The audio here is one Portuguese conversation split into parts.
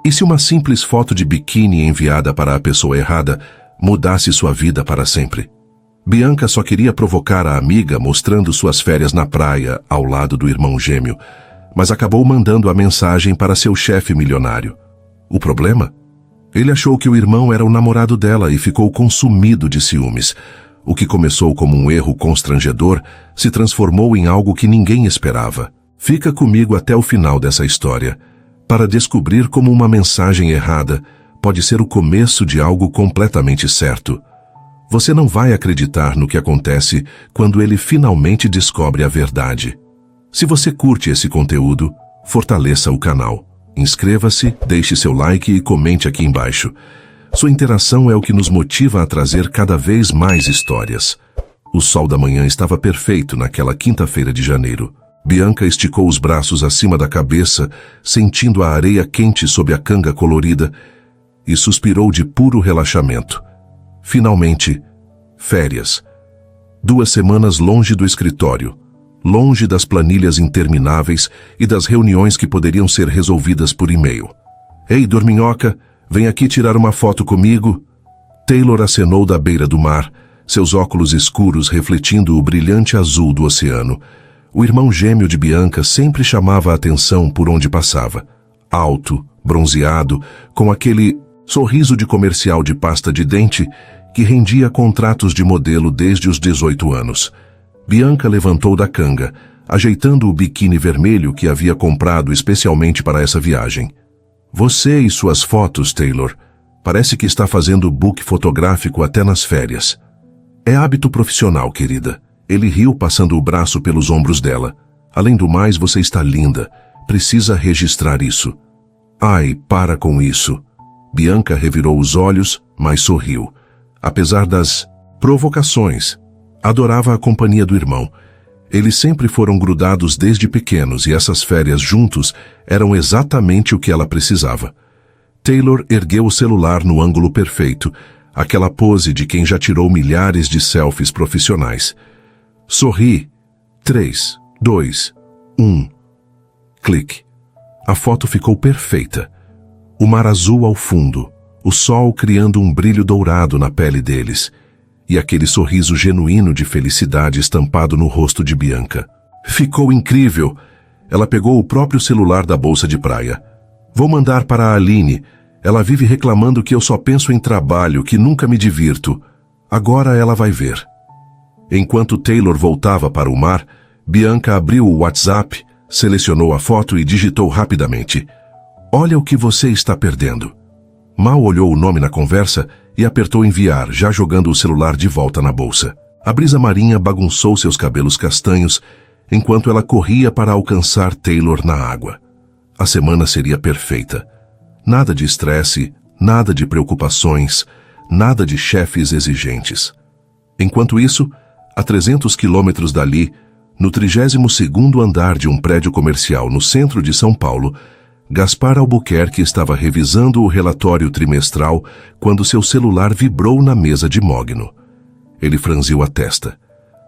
E se uma simples foto de biquíni enviada para a pessoa errada mudasse sua vida para sempre? Bianca só queria provocar a amiga mostrando suas férias na praia ao lado do irmão gêmeo, mas acabou mandando a mensagem para seu chefe milionário. O problema? Ele achou que o irmão era o namorado dela e ficou consumido de ciúmes. O que começou como um erro constrangedor se transformou em algo que ninguém esperava. Fica comigo até o final dessa história, para descobrir como uma mensagem errada pode ser o começo de algo completamente certo. Você não vai acreditar no que acontece quando ele finalmente descobre a verdade. Se você curte esse conteúdo, fortaleça o canal. Inscreva-se, deixe seu like e comente aqui embaixo. Sua interação é o que nos motiva a trazer cada vez mais histórias. O sol da manhã estava perfeito naquela quinta-feira de janeiro. Bianca esticou os braços acima da cabeça, sentindo a areia quente sob a canga colorida, e suspirou de puro relaxamento. Finalmente, férias. 2 semanas longe do escritório, longe das planilhas intermináveis e das reuniões que poderiam ser resolvidas por e-mail. Ei, dorminhoca, vem aqui tirar uma foto comigo. Taylor acenou da beira do mar, seus óculos escuros refletindo o brilhante azul do oceano. O irmão gêmeo de Bianca sempre chamava a atenção por onde passava. Alto, bronzeado, com aquele sorriso de comercial de pasta de dente que rendia contratos de modelo desde os 18 anos. Bianca levantou da canga, ajeitando o biquíni vermelho que havia comprado especialmente para essa viagem. Você e suas fotos, Taylor. Parece que está fazendo book fotográfico até nas férias. É hábito profissional, querida. Ele riu passando o braço pelos ombros dela. Além do mais, você está linda. Precisa registrar isso. Ai, para com isso. Bianca revirou os olhos, mas sorriu. Apesar das provocações, adorava a companhia do irmão. Eles sempre foram grudados desde pequenos e essas férias juntos eram exatamente o que ela precisava. Taylor ergueu o celular no ângulo perfeito, aquela pose de quem já tirou milhares de selfies profissionais. Sorri. 3, 2, 1. Clique. A foto ficou perfeita. O mar azul ao fundo, o sol criando um brilho dourado na pele deles, e aquele sorriso genuíno de felicidade estampado no rosto de Bianca. Ficou incrível! Ela pegou o próprio celular da bolsa de praia. Vou mandar para a Aline. Ela vive reclamando que eu só penso em trabalho, que nunca me divirto. Agora ela vai ver. Enquanto Taylor voltava para o mar, Bianca abriu o WhatsApp, selecionou a foto e digitou rapidamente. Olha o que você está perdendo. Mal olhou o nome na conversa e apertou enviar, já jogando o celular de volta na bolsa. A brisa marinha bagunçou seus cabelos castanhos, enquanto ela corria para alcançar Taylor na água. A semana seria perfeita. Nada de estresse, nada de preocupações, nada de chefes exigentes. Enquanto isso, a 300 quilômetros dali, no 32º andar de um prédio comercial no centro de São Paulo, Gaspar Albuquerque estava revisando o relatório trimestral quando seu celular vibrou na mesa de mogno. Ele franziu a testa.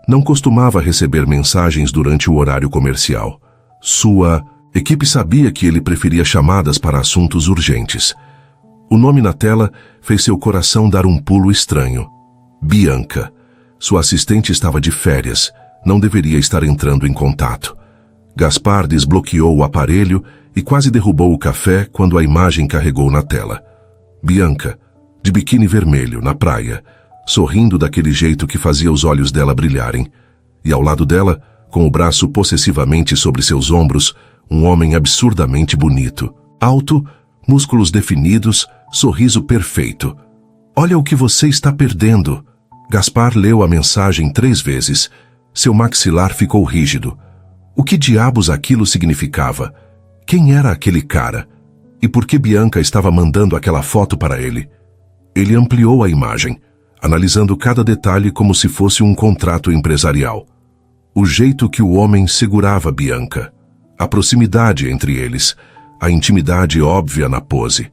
Não costumava receber mensagens durante o horário comercial. Sua equipe sabia que ele preferia chamadas para assuntos urgentes. O nome na tela fez seu coração dar um pulo estranho. Bianca. Sua assistente estava de férias, não deveria estar entrando em contato. Gaspar desbloqueou o aparelho e quase derrubou o café quando a imagem carregou na tela. Bianca, de biquíni vermelho, na praia, sorrindo daquele jeito que fazia os olhos dela brilharem. E ao lado dela, com o braço possessivamente sobre seus ombros, um homem absurdamente bonito. Alto, músculos definidos, sorriso perfeito. Olha o que você está perdendo. Gaspar leu a mensagem 3 vezes. Seu maxilar ficou rígido. O que diabos aquilo significava? Quem era aquele cara? E por que Bianca estava mandando aquela foto para ele? Ele ampliou a imagem, analisando cada detalhe como se fosse um contrato empresarial. O jeito que o homem segurava Bianca, a proximidade entre eles, a intimidade óbvia na pose.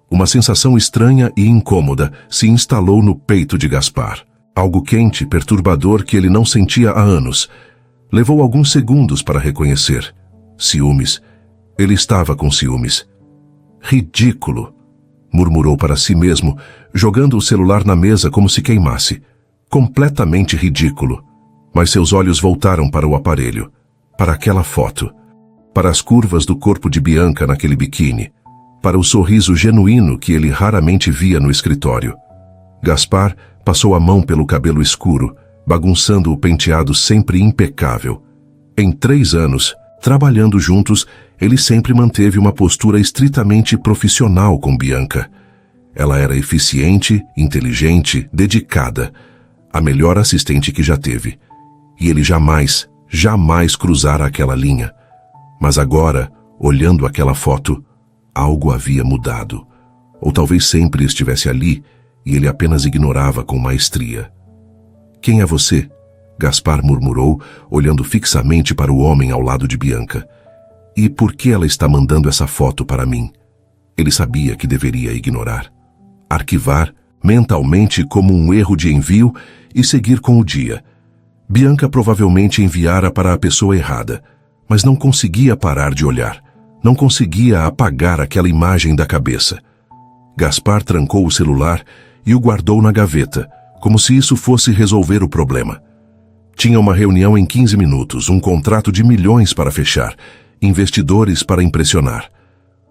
Uma sensação estranha e incômoda se instalou no peito de Gaspar. Algo quente, perturbador que ele não sentia há anos. Levou alguns segundos para reconhecer. Ciúmes. Ele estava com ciúmes. Ridículo, murmurou para si mesmo, jogando o celular na mesa como se queimasse. Completamente ridículo. Mas seus olhos voltaram para o aparelho, para aquela foto, para as curvas do corpo de Bianca naquele biquíni, para o sorriso genuíno que ele raramente via no escritório. Gaspar passou a mão pelo cabelo escuro, bagunçando o penteado sempre impecável. Em 3 anos, trabalhando juntos, ele sempre manteve uma postura estritamente profissional com Bianca. Ela era eficiente, inteligente, dedicada, a melhor assistente que já teve. E ele jamais cruzara aquela linha. Mas agora, olhando aquela foto, algo havia mudado. Ou talvez sempre estivesse ali e ele apenas ignorava com maestria. Quem é você? Gaspar murmurou, olhando fixamente para o homem ao lado de Bianca. E por que ela está mandando essa foto para mim? Ele sabia que deveria ignorar. Arquivar mentalmente como um erro de envio e seguir com o dia. Bianca provavelmente enviara para a pessoa errada, mas não conseguia parar de olhar. Não conseguia apagar aquela imagem da cabeça. Gaspar trancou o celular e o guardou na gaveta, como se isso fosse resolver o problema. Tinha uma reunião em 15 minutos, um contrato de milhões para fechar, investidores para impressionar.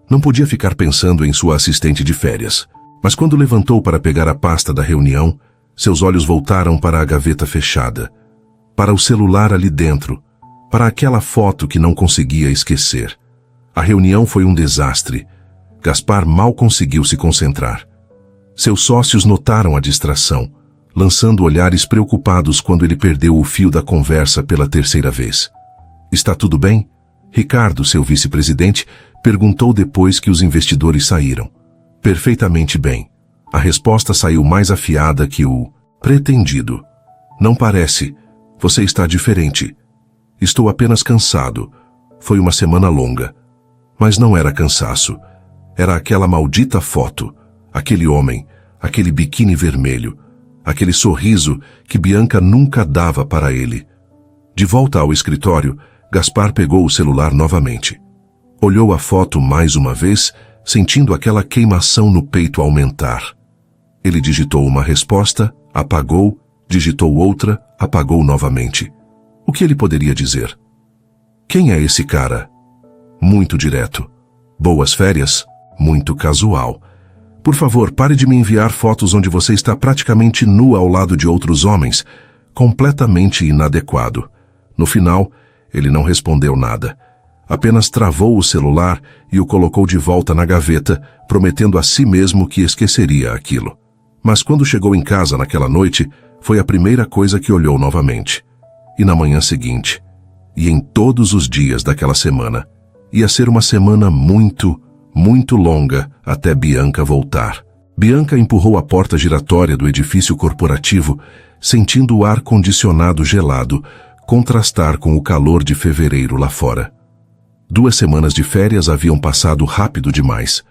Não podia ficar pensando em sua assistente de férias. Mas quando levantou para pegar a pasta da reunião, seus olhos voltaram para a gaveta fechada, para o celular ali dentro, para aquela foto que não conseguia esquecer. A reunião foi um desastre. Gaspar mal conseguiu se concentrar. Seus sócios notaram a distração, lançando olhares preocupados quando ele perdeu o fio da conversa pela 3ª vez. Está tudo bem? Ricardo, seu vice-presidente, perguntou depois que os investidores saíram. Perfeitamente bem. A resposta saiu mais afiada que o pretendido. Não parece. Você está diferente. Estou apenas cansado. Foi uma semana longa. Mas não era cansaço. Era aquela maldita foto, aquele homem, aquele biquíni vermelho, aquele sorriso que Bianca nunca dava para ele. De volta ao escritório, Gaspar pegou o celular novamente. Olhou a foto mais uma vez, sentindo aquela queimação no peito aumentar. Ele digitou uma resposta, apagou, digitou outra, apagou novamente. O que ele poderia dizer? Quem é esse cara? Muito direto. Boas férias? Muito casual. Por favor, pare de me enviar fotos onde você está praticamente nua ao lado de outros homens. Completamente inadequado. No final, ele não respondeu nada. Apenas travou o celular e o colocou de volta na gaveta, prometendo a si mesmo que esqueceria aquilo. Mas quando chegou em casa naquela noite, foi a primeira coisa que olhou novamente. E na manhã seguinte, e em todos os dias daquela semana, ia ser uma semana muito longa até Bianca voltar. Bianca empurrou a porta giratória do edifício corporativo, sentindo o ar-condicionado gelado contrastar com o calor de fevereiro lá fora. 2 semanas de férias haviam passado rápido demais.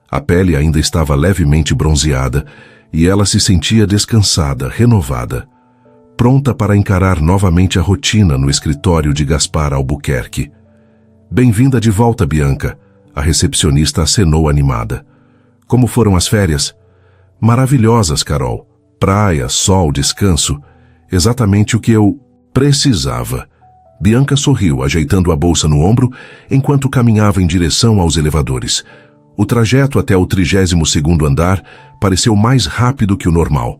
A pele ainda estava levemente bronzeada e ela se sentia descansada, renovada, pronta para encarar novamente a rotina no escritório de Gaspar Albuquerque. Bem-vinda de volta, Bianca. A recepcionista acenou animada. Como foram as férias? Maravilhosas, Carol. Praia, sol, descanso. Exatamente o que eu precisava. Bianca sorriu, ajeitando a bolsa no ombro, enquanto caminhava em direção aos elevadores. O trajeto até o 32º andar pareceu mais rápido que o normal.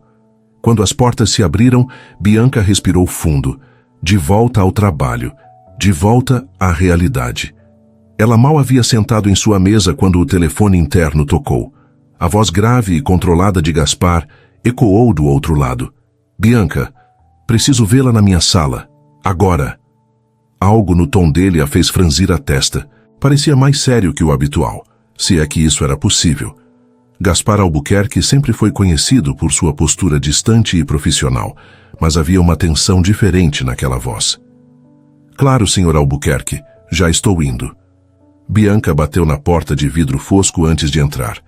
Quando as portas se abriram, Bianca respirou fundo. De volta ao trabalho. De volta à realidade. Ela mal havia sentado em sua mesa quando o telefone interno tocou. A voz grave e controlada de Gaspar ecoou do outro lado. Bianca, preciso vê-la na minha sala. Agora. Algo no tom dele a fez franzir a testa. Parecia mais sério que o habitual, se é que isso era possível. Gaspar Albuquerque sempre foi conhecido por sua postura distante e profissional, mas havia uma tensão diferente naquela voz. Claro, Sr. Albuquerque, já estou indo. Bianca bateu na porta de vidro fosco antes de entrar.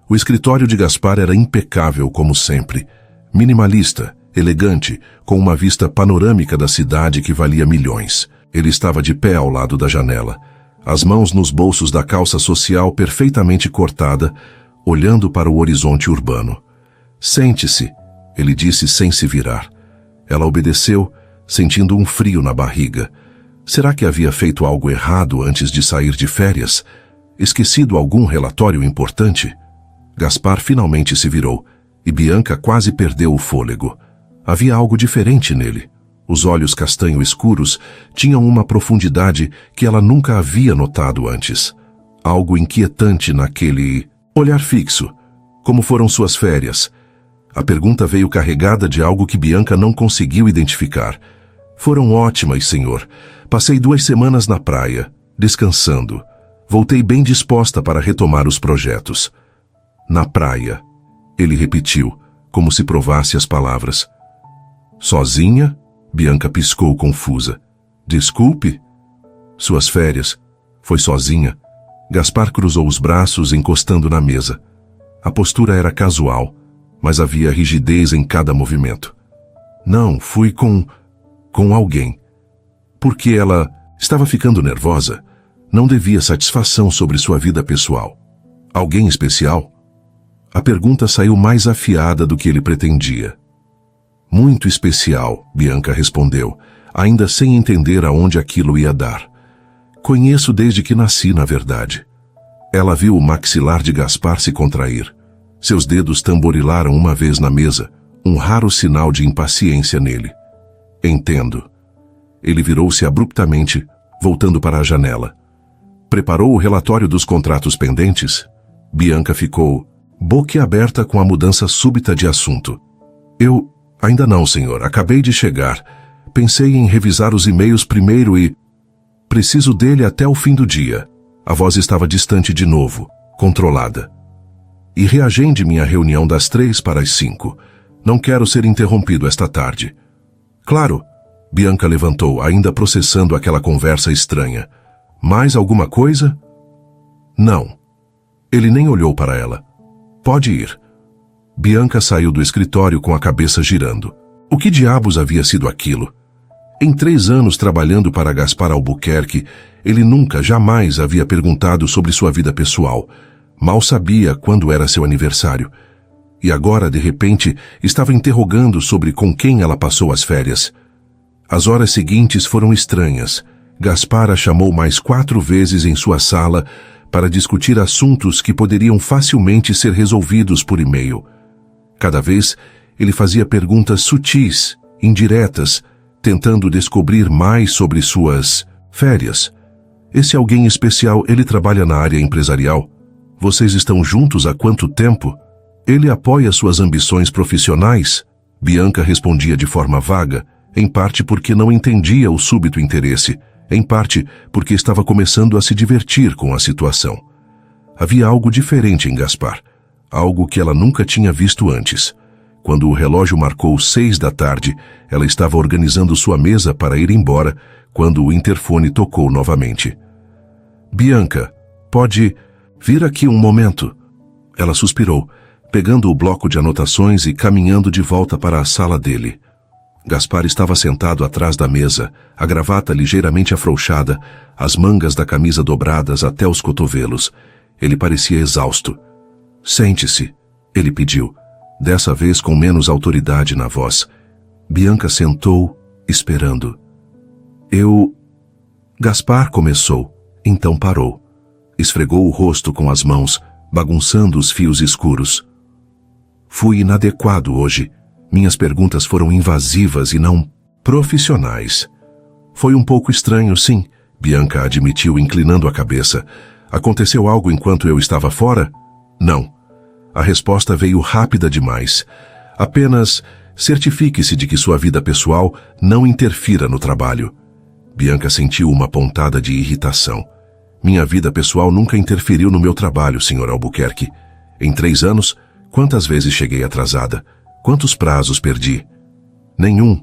O escritório de Gaspar era impecável como sempre. Minimalista, elegante, com uma vista panorâmica da cidade que valia milhões. Ele estava de pé ao lado da janela. as mãos nos bolsos da calça social perfeitamente cortada, olhando para o horizonte urbano. Sente-se, ele disse sem se virar. Ela obedeceu, sentindo um frio na barriga. Será que havia feito algo errado antes de sair de férias? Esquecido algum relatório importante? Gaspar finalmente se virou, e Bianca quase perdeu o fôlego. Havia algo diferente nele. Os olhos castanho escuros tinham uma profundidade que ela nunca havia notado antes. Algo inquietante naquele olhar fixo. Como foram suas férias? A pergunta veio carregada de algo que Bianca não conseguiu identificar. Foram ótimas, senhor. Passei 2 semanas na praia, descansando. Voltei bem disposta para retomar os projetos. Na praia, ele repetiu, como se provasse as palavras. Sozinha? Bianca piscou confusa. Desculpe? Suas férias? Foi sozinha? Gaspar cruzou os braços, encostando na mesa. A postura era casual, mas havia rigidez em cada movimento. Não, fui com alguém. Porque ela estava ficando nervosa. Não devia satisfação sobre sua vida pessoal. Alguém especial? A pergunta saiu mais afiada do que ele pretendia. Muito especial, Bianca respondeu, ainda sem entender aonde aquilo ia dar. Conheço desde que nasci, na verdade. Ela viu o maxilar de Gaspar se contrair. Seus dedos tamborilaram uma vez na mesa, um raro sinal de impaciência nele. Entendo. Ele virou-se abruptamente, voltando para a janela. Preparou o relatório dos contratos pendentes? Bianca ficou boquiaberta com a mudança súbita de assunto. Ainda não, senhor. Acabei de chegar. Pensei em revisar os e-mails primeiro e... Preciso dele até o fim do dia. A voz estava distante de novo, controlada. E reagende minha reunião das 3 para as 5. Não quero ser interrompido esta tarde. Claro. Bianca levantou, ainda processando aquela conversa estranha. Mais alguma coisa? Não. Ele nem olhou para ela. Pode ir. Bianca saiu do escritório com a cabeça girando. O que diabos havia sido aquilo? Em 3 anos trabalhando para Gaspar Albuquerque, ele nunca, jamais havia perguntado sobre sua vida pessoal. Mal sabia quando era seu aniversário. E agora, de repente, estava interrogando sobre com quem ela passou as férias. As horas seguintes foram estranhas. Gaspar a chamou mais 4 vezes em sua sala para discutir assuntos que poderiam facilmente ser resolvidos por e-mail. Cada vez, ele fazia perguntas sutis, indiretas, tentando descobrir mais sobre suas férias. Esse alguém especial, ele trabalha na área empresarial? Vocês estão juntos há quanto tempo? Ele apoia suas ambições profissionais? Bianca respondia de forma vaga, em parte porque não entendia o súbito interesse, em parte porque estava começando a se divertir com a situação. Havia algo diferente em Gaspar, algo que ela nunca tinha visto antes. Quando o relógio marcou 6 da tarde, ela estava organizando sua mesa para ir embora, quando o interfone tocou novamente. Bianca, pode vir aqui um momento? Ela suspirou, pegando o bloco de anotações e caminhando de volta para a sala dele. Gaspar estava sentado atrás da mesa, a gravata ligeiramente afrouxada, as mangas da camisa dobradas até os cotovelos. Ele parecia exausto. Sente-se, ele pediu, dessa vez com menos autoridade na voz. Bianca sentou, esperando. Gaspar começou, então parou. Esfregou o rosto com as mãos, bagunçando os fios escuros. Fui inadequado hoje. Minhas perguntas foram invasivas e não profissionais. Foi um pouco estranho, sim, Bianca admitiu, inclinando a cabeça. Aconteceu algo enquanto eu estava fora? Não. A resposta veio rápida demais. Apenas certifique-se de que sua vida pessoal não interfira no trabalho. Bianca sentiu uma pontada de irritação. Minha vida pessoal nunca interferiu no meu trabalho, Sr. Albuquerque. Em 3 anos, quantas vezes cheguei atrasada? Quantos prazos perdi? Nenhum,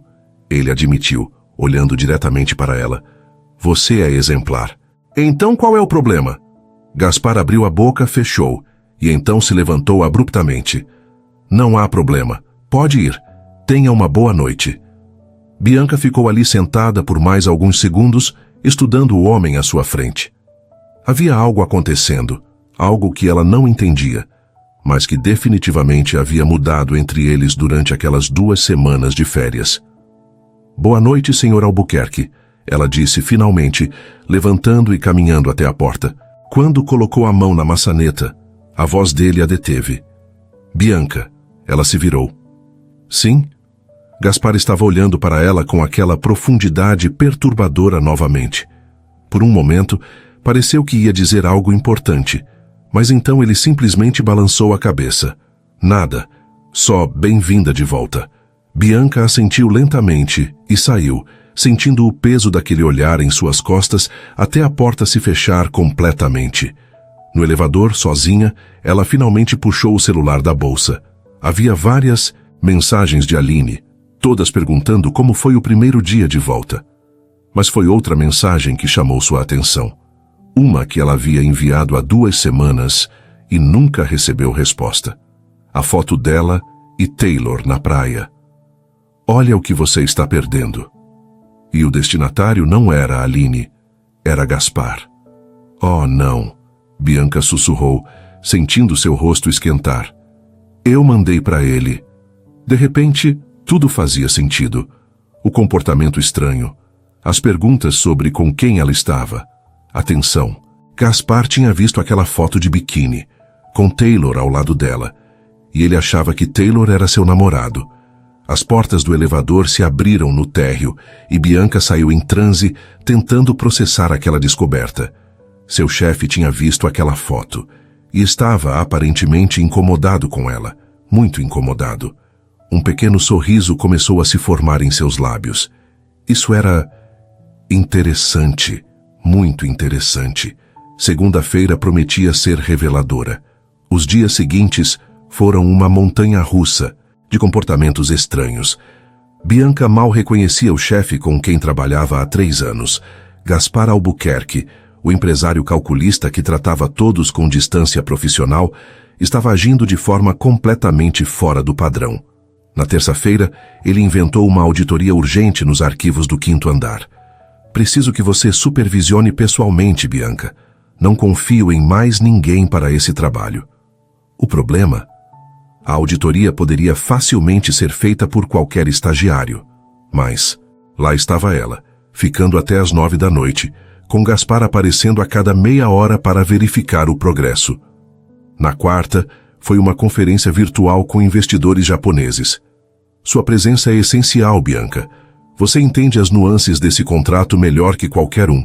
ele admitiu, olhando diretamente para ela. Você é exemplar. Então qual é o problema? Gaspar abriu a boca, fechou, e então se levantou abruptamente. Não há problema. Pode ir. Tenha uma boa noite. Bianca ficou ali sentada por mais alguns segundos, estudando o homem à sua frente. Havia algo acontecendo, algo que ela não entendia, mas que definitivamente havia mudado entre eles durante aquelas 2 semanas de férias. Boa noite, Sr. Albuquerque, ela disse finalmente, levantando e caminhando até a porta. Quando colocou a mão na maçaneta, a voz dele a deteve. Bianca, ela se virou. Sim? Gaspar estava olhando para ela com aquela profundidade perturbadora novamente. Por um momento, pareceu que ia dizer algo importante, mas então ele simplesmente balançou a cabeça. Nada, só bem-vinda de volta. Bianca assentiu lentamente e saiu, sentindo o peso daquele olhar em suas costas até a porta se fechar completamente. No elevador, sozinha, ela finalmente puxou o celular da bolsa. Havia várias mensagens de Aline, todas perguntando como foi o primeiro dia de volta. Mas foi outra mensagem que chamou sua atenção. Uma que ela havia enviado há 2 semanas e nunca recebeu resposta. A foto dela e Taylor na praia. Olha o que você está perdendo. E o destinatário não era Aline, era Gaspar. Oh, não, Bianca sussurrou, sentindo seu rosto esquentar. Eu mandei para ele. De repente, tudo fazia sentido. O comportamento estranho, as perguntas sobre com quem ela estava. Atenção, Gaspar tinha visto aquela foto de biquíni, com Taylor ao lado dela, e ele achava que Taylor era seu namorado. As portas do elevador se abriram no térreo e Bianca saiu em transe, tentando processar aquela descoberta. Seu chefe tinha visto aquela foto e estava aparentemente incomodado com ela, muito incomodado. Um pequeno sorriso começou a se formar em seus lábios. Isso era interessante, muito interessante. Segunda-feira prometia ser reveladora. Os dias seguintes foram uma montanha-russa de comportamentos estranhos. Bianca mal reconhecia o chefe com quem trabalhava há 3 anos, Gaspar Albuquerque, o empresário calculista que tratava todos com distância profissional, estava agindo de forma completamente fora do padrão. Na terça-feira, ele inventou uma auditoria urgente nos arquivos do 5º andar. Preciso que você supervisione pessoalmente, Bianca. Não confio em mais ninguém para esse trabalho. O problema? A auditoria poderia facilmente ser feita por qualquer estagiário. Mas lá estava ela, ficando até às 9 da noite, com Gaspar aparecendo a cada meia hora para verificar o progresso. Na quarta, foi uma conferência virtual com investidores japoneses. Sua presença é essencial, Bianca. Você entende as nuances desse contrato melhor que qualquer um.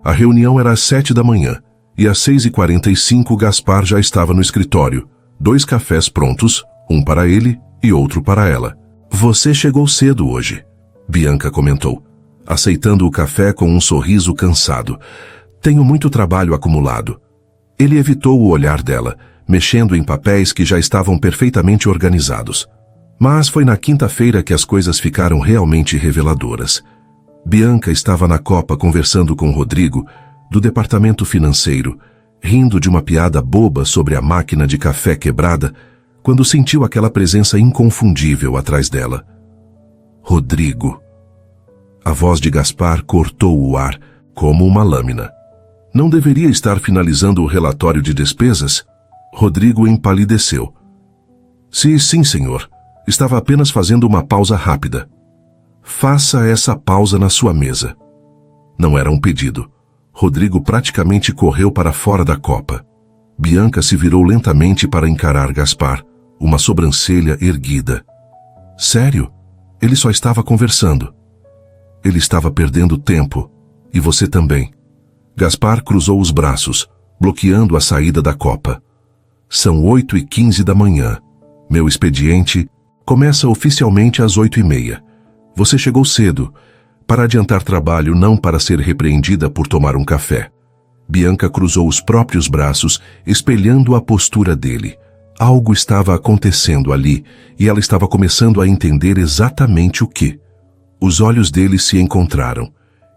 A reunião era às 7 da manhã, e às 6h45 Gaspar já estava no escritório. 2 cafés prontos, um para ele e outro para ela. Você chegou cedo hoje, Bianca comentou, aceitando o café com um sorriso cansado. Tenho muito trabalho acumulado. Ele evitou o olhar dela, mexendo em papéis que já estavam perfeitamente organizados. Mas foi na quinta-feira que as coisas ficaram realmente reveladoras. Bianca estava na copa conversando com Rodrigo, do departamento financeiro, rindo de uma piada boba sobre a máquina de café quebrada, quando sentiu aquela presença inconfundível atrás dela. Rodrigo. A voz de Gaspar cortou o ar como uma lâmina. Não deveria estar finalizando o relatório de despesas? Rodrigo empalideceu. Sim, senhor. Estava apenas fazendo uma pausa rápida. Faça essa pausa na sua mesa. Não era um pedido. Rodrigo praticamente correu para fora da copa. Bianca se virou lentamente para encarar Gaspar, uma sobrancelha erguida. Sério? Ele só estava conversando. Ele estava perdendo tempo. E você também. Gaspar cruzou os braços, bloqueando a saída da copa. São 8h15 da manhã. Meu expediente começa oficialmente às 8h30. Você chegou cedo, para adiantar trabalho, não para ser repreendida por tomar um café. Bianca cruzou os próprios braços, espelhando a postura dele. Algo estava acontecendo ali, e ela estava começando a entender exatamente o que. Os olhos dele se encontraram,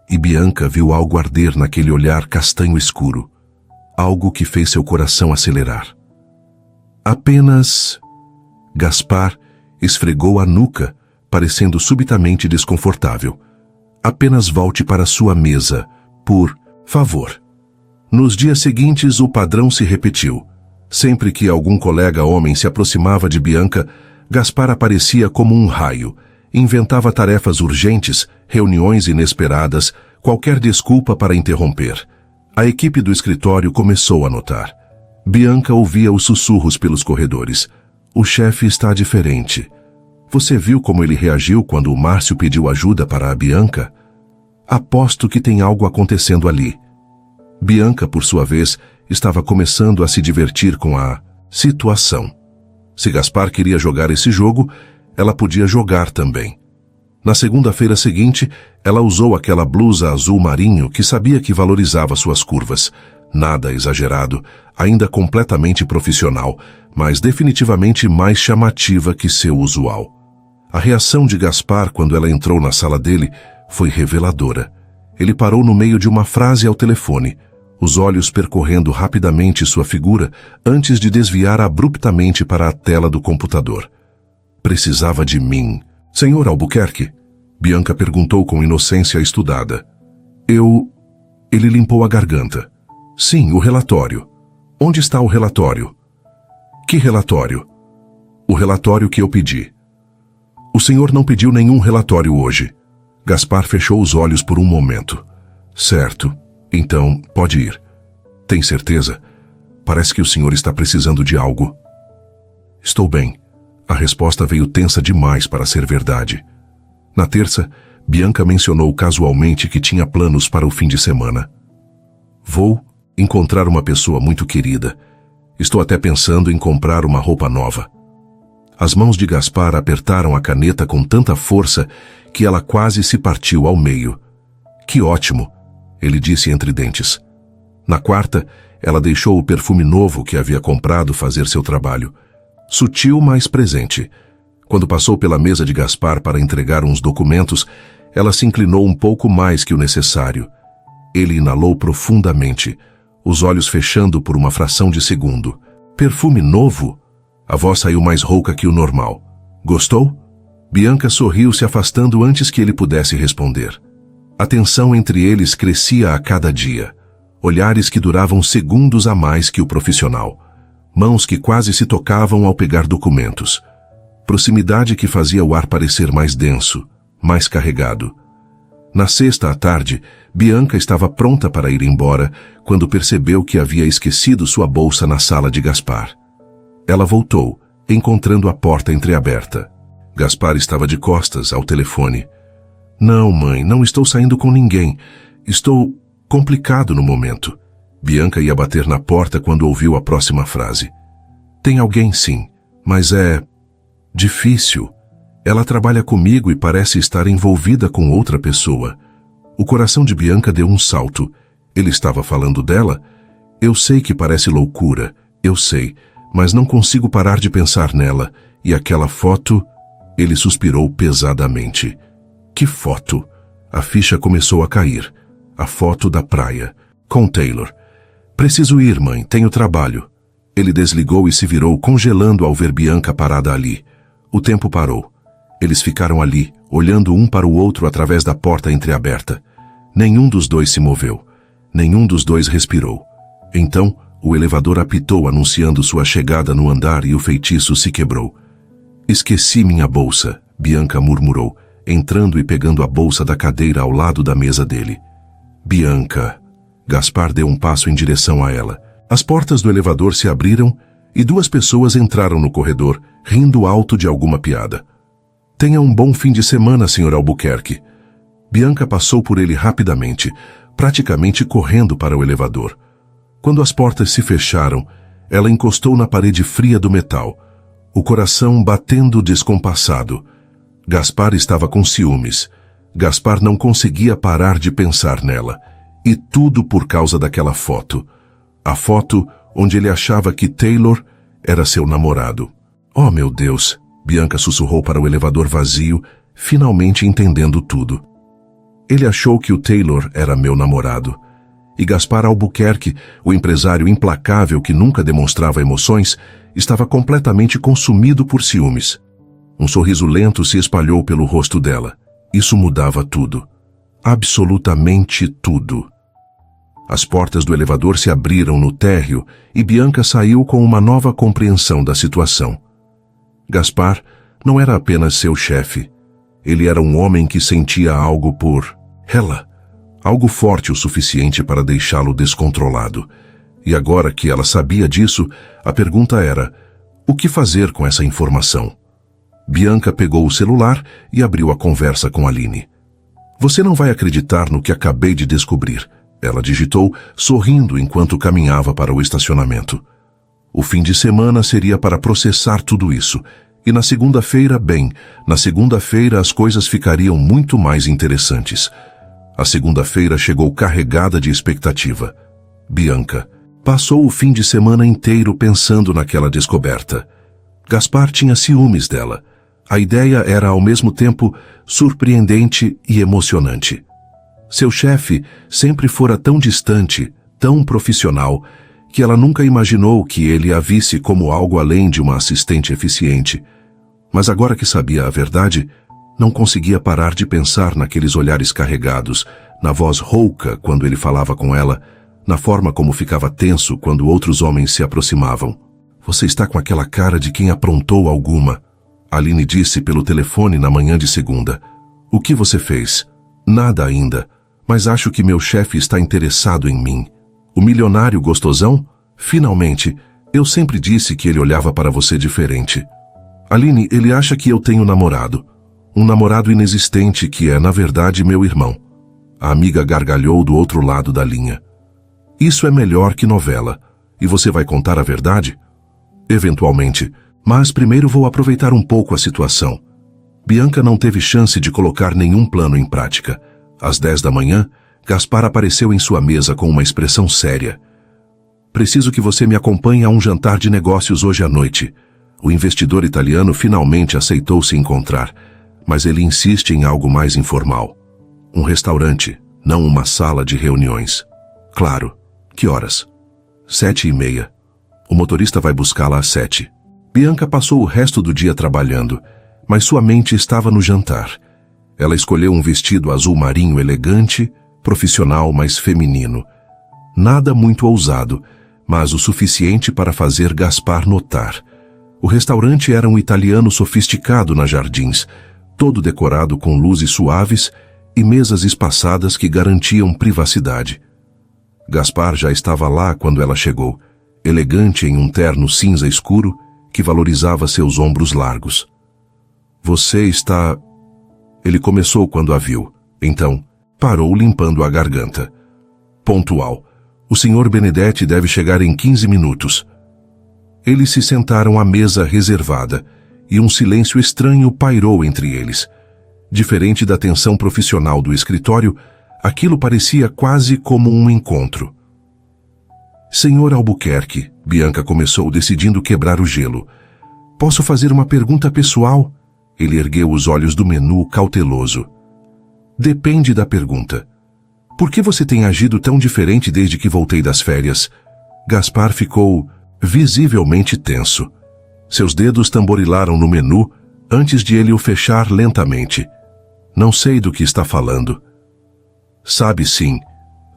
e Bianca viu algo arder naquele olhar castanho escuro. Algo que fez seu coração acelerar. Apenas... Gaspar esfregou a nuca, parecendo subitamente desconfortável. Apenas volte para sua mesa, por favor. Nos dias seguintes, o padrão se repetiu. Sempre que algum colega homem se aproximava de Bianca, Gaspar aparecia como um raio. Inventava tarefas urgentes, reuniões inesperadas, qualquer desculpa para interromper. A equipe do escritório começou a notar. Bianca ouvia os sussurros pelos corredores. O chefe está diferente. Você viu como ele reagiu quando o Márcio pediu ajuda para a Bianca? Aposto que tem algo acontecendo ali. Bianca, por sua vez, estava começando a se divertir com a situação. Se Gaspar queria jogar esse jogo, ela podia jogar também. Na segunda-feira seguinte, ela usou aquela blusa azul marinho que sabia que valorizava suas curvas. Nada exagerado, ainda completamente profissional, mas definitivamente mais chamativa que seu usual. A reação de Gaspar quando ela entrou na sala dele foi reveladora. Ele parou no meio de uma frase ao telefone, os olhos percorrendo rapidamente sua figura antes de desviar abruptamente para a tela do computador. Precisava de mim. Senhor Albuquerque? Bianca perguntou com inocência estudada. Ele limpou a garganta. Sim, o relatório. Onde está o relatório? Que relatório? O relatório que eu pedi. O senhor não pediu nenhum relatório hoje. Gaspar fechou os olhos por um momento. Certo. Então, pode ir. Tem certeza? Parece que o senhor está precisando de algo. Estou bem. A resposta veio tensa demais para ser verdade. Na terça, Bianca mencionou casualmente que tinha planos para o fim de semana. Vou encontrar uma pessoa muito querida. Estou até pensando em comprar uma roupa nova. As mãos de Gaspar apertaram a caneta com tanta força que ela quase se partiu ao meio. Que ótimo! Ele disse entre dentes. Na quarta, ela deixou o perfume novo que havia comprado fazer seu trabalho. Sutil, mas presente. Quando passou pela mesa de Gaspar para entregar uns documentos, ela se inclinou um pouco mais que o necessário. Ele inalou profundamente, os olhos fechando por uma fração de segundo. Perfume novo? A voz saiu mais rouca que o normal. Gostou? Bianca sorriu, se afastando antes que ele pudesse responder. A tensão entre eles crescia a cada dia. Olhares que duravam segundos a mais que o profissional. Mãos que quase se tocavam ao pegar documentos. Proximidade que fazia o ar parecer mais denso, mais carregado. Na sexta à tarde, Bianca estava pronta para ir embora quando percebeu que havia esquecido sua bolsa na sala de Gaspar. Ela voltou, encontrando a porta entreaberta. Gaspar estava de costas ao telefone. Não, mãe, não estou saindo com ninguém. Estou complicado no momento. Bianca ia bater na porta quando ouviu a próxima frase. Tem alguém, sim, mas é difícil. Ela trabalha comigo e parece estar envolvida com outra pessoa. O coração de Bianca deu um salto. Ele estava falando dela? Eu sei que parece loucura, eu sei, mas não consigo parar de pensar nela. E aquela foto... Ele suspirou pesadamente. Que foto? A ficha começou a cair. A foto da praia, com Taylor. Preciso ir, mãe, tenho trabalho. Ele desligou e se virou, congelando ao ver Bianca parada ali. O tempo parou. Eles ficaram ali, olhando um para o outro através da porta entreaberta. Nenhum dos dois se moveu. Nenhum dos dois respirou. Então, o elevador apitou anunciando sua chegada no andar e o feitiço se quebrou. Esqueci minha bolsa, Bianca murmurou, entrando e pegando a bolsa da cadeira ao lado da mesa dele. Bianca. Gaspar deu um passo em direção a ela. As portas do elevador se abriram e duas pessoas entraram no corredor, rindo alto de alguma piada. Tenha um bom fim de semana, Sr. Albuquerque. Bianca passou por ele rapidamente, praticamente correndo para o elevador. Quando as portas se fecharam, ela encostou na parede fria do metal, o coração batendo descompassado. Gaspar estava com ciúmes. Gaspar não conseguia parar de pensar nela. E tudo por causa daquela foto. A foto onde ele achava que Taylor era seu namorado. Oh, meu Deus! Bianca sussurrou para o elevador vazio, finalmente entendendo tudo. Ele achou que o Taylor era meu namorado. E Gaspar Albuquerque, o empresário implacável que nunca demonstrava emoções, estava completamente consumido por ciúmes. Um sorriso lento se espalhou pelo rosto dela. Isso mudava tudo. Absolutamente tudo. As portas do elevador se abriram no térreo e Bianca saiu com uma nova compreensão da situação. Gaspar não era apenas seu chefe. Ele era um homem que sentia algo por ela. Algo forte o suficiente para deixá-lo descontrolado. E agora que ela sabia disso, a pergunta era: o que fazer com essa informação? Bianca pegou o celular e abriu a conversa com Aline. Você não vai acreditar no que acabei de descobrir, ela digitou, sorrindo enquanto caminhava para o estacionamento. O fim de semana seria para processar tudo isso. E na segunda-feira, na segunda-feira as coisas ficariam muito mais interessantes. A segunda-feira chegou carregada de expectativa. Bianca passou o fim de semana inteiro pensando naquela descoberta. Gaspar tinha ciúmes dela. A ideia era ao mesmo tempo surpreendente e emocionante. Seu chefe sempre fora tão distante, tão profissional, que ela nunca imaginou que ele a visse como algo além de uma assistente eficiente. Mas agora que sabia a verdade, não conseguia parar de pensar naqueles olhares carregados, na voz rouca quando ele falava com ela, na forma como ficava tenso quando outros homens se aproximavam. Você está com aquela cara de quem aprontou alguma, Aline disse pelo telefone na manhã de segunda. O que você fez? Nada ainda, mas acho que meu chefe está interessado em mim. O milionário gostosão? Finalmente, eu sempre disse que ele olhava para você diferente. Aline, ele acha que eu tenho namorado. Um namorado inexistente que é, na verdade, meu irmão. A amiga gargalhou do outro lado da linha. Isso é melhor que novela. E você vai contar a verdade? Eventualmente. Mas primeiro vou aproveitar um pouco a situação. Bianca não teve chance de colocar nenhum plano em prática. Às 10 da manhã, Gaspar apareceu em sua mesa com uma expressão séria. Preciso que você me acompanhe a um jantar de negócios hoje à noite. O investidor italiano finalmente aceitou se encontrar, mas ele insiste em algo mais informal. Um restaurante, não uma sala de reuniões. Claro. Que horas? 7:30. O motorista vai buscá-la às 7. Bianca passou o resto do dia trabalhando, mas sua mente estava no jantar. Ela escolheu um vestido azul marinho elegante, profissional, mas feminino. Nada muito ousado, mas o suficiente para fazer Gaspar notar. O restaurante era um italiano sofisticado nas Jardins, todo decorado com luzes suaves e mesas espaçadas que garantiam privacidade. Gaspar já estava lá quando ela chegou, elegante em um terno cinza escuro que valorizava seus ombros largos. Você está... Ele começou quando a viu, então parou limpando a garganta. Pontual. O Sr. Benedetti deve chegar em 15 minutos. Eles se sentaram à mesa reservada e um silêncio estranho pairou entre eles. Diferente da tensão profissional do escritório, aquilo parecia quase como um encontro. Senhor Albuquerque, Bianca começou decidindo quebrar o gelo. Posso fazer uma pergunta pessoal? Ele ergueu os olhos do menu cauteloso. Depende da pergunta. Por que você tem agido tão diferente desde que voltei das férias? Gaspar ficou visivelmente tenso. Seus dedos tamborilaram no menu antes de ele o fechar lentamente. Não sei do que está falando. Sabe sim,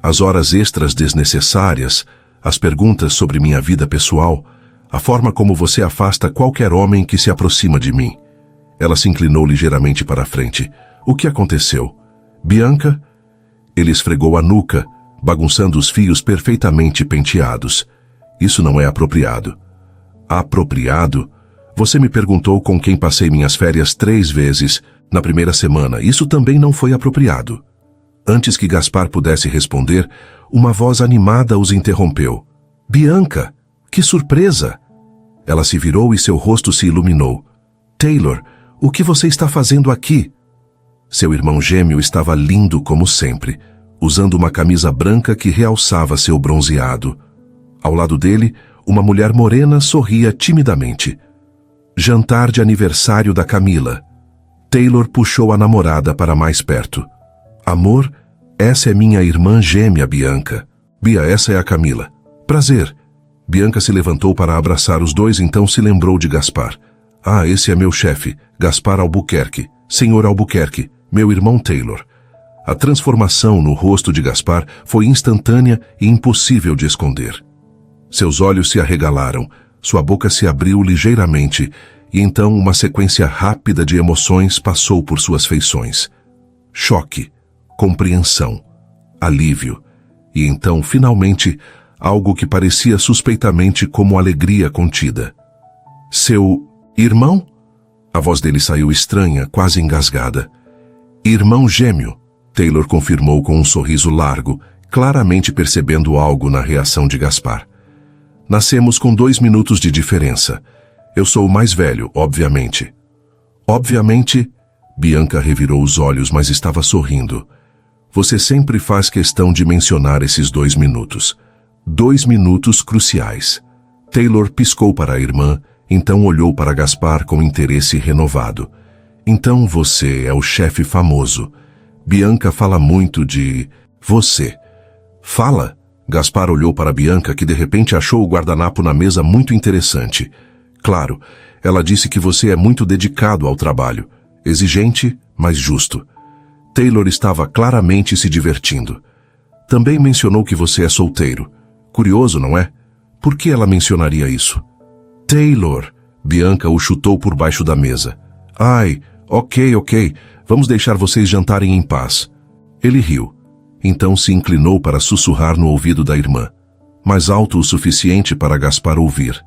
as horas extras desnecessárias, as perguntas sobre minha vida pessoal, a forma como você afasta qualquer homem que se aproxima de mim. Ela se inclinou ligeiramente para a frente. O que aconteceu? Bianca? Ele esfregou a nuca, bagunçando os fios perfeitamente penteados. Isso não é apropriado. Apropriado? Você me perguntou com quem passei minhas férias 3 vezes na primeira semana. Isso também não foi apropriado. Antes que Gaspar pudesse responder, uma voz animada os interrompeu. Bianca! Que surpresa! Ela se virou e seu rosto se iluminou. Taylor, o que você está fazendo aqui? Seu irmão gêmeo estava lindo como sempre, usando uma camisa branca que realçava seu bronzeado. Ao lado dele, uma mulher morena sorria timidamente. Jantar de aniversário da Camila. Taylor puxou a namorada para mais perto. Amor, essa é minha irmã gêmea, Bianca. Bia, essa é a Camila. Prazer. Bianca se levantou para abraçar os dois, então se lembrou de Gaspar. Ah, esse é meu chefe, Gaspar Albuquerque. Senhor Albuquerque, meu irmão Taylor. A transformação no rosto de Gaspar foi instantânea e impossível de esconder. Seus olhos se arregalaram, sua boca se abriu ligeiramente, e então uma sequência rápida de emoções passou por suas feições. Choque, compreensão, alívio, e então, finalmente, algo que parecia suspeitamente como alegria contida. Seu irmão? A voz dele saiu estranha, quase engasgada. Irmão gêmeo, Taylor confirmou com um sorriso largo, claramente percebendo algo na reação de Gaspar. Nascemos com 2 minutos de diferença. Eu sou o mais velho, obviamente. Obviamente, Bianca revirou os olhos, mas estava sorrindo. Você sempre faz questão de mencionar esses 2 minutos. 2 minutos cruciais. Taylor piscou para a irmã, então olhou para Gaspar com interesse renovado. Então você é o chefe famoso. Bianca fala muito de você. Fala? Gaspar olhou para Bianca, que de repente achou o guardanapo na mesa muito interessante. Claro, ela disse que você é muito dedicado ao trabalho. Exigente, mas justo. Taylor estava claramente se divertindo. Também mencionou que você é solteiro. Curioso, não é? Por que ela mencionaria isso? Taylor! Bianca o chutou por baixo da mesa. Ai, ok. Vamos deixar vocês jantarem em paz. Ele riu. Então se inclinou para sussurrar no ouvido da irmã, mais alto o suficiente para Gaspar ouvir.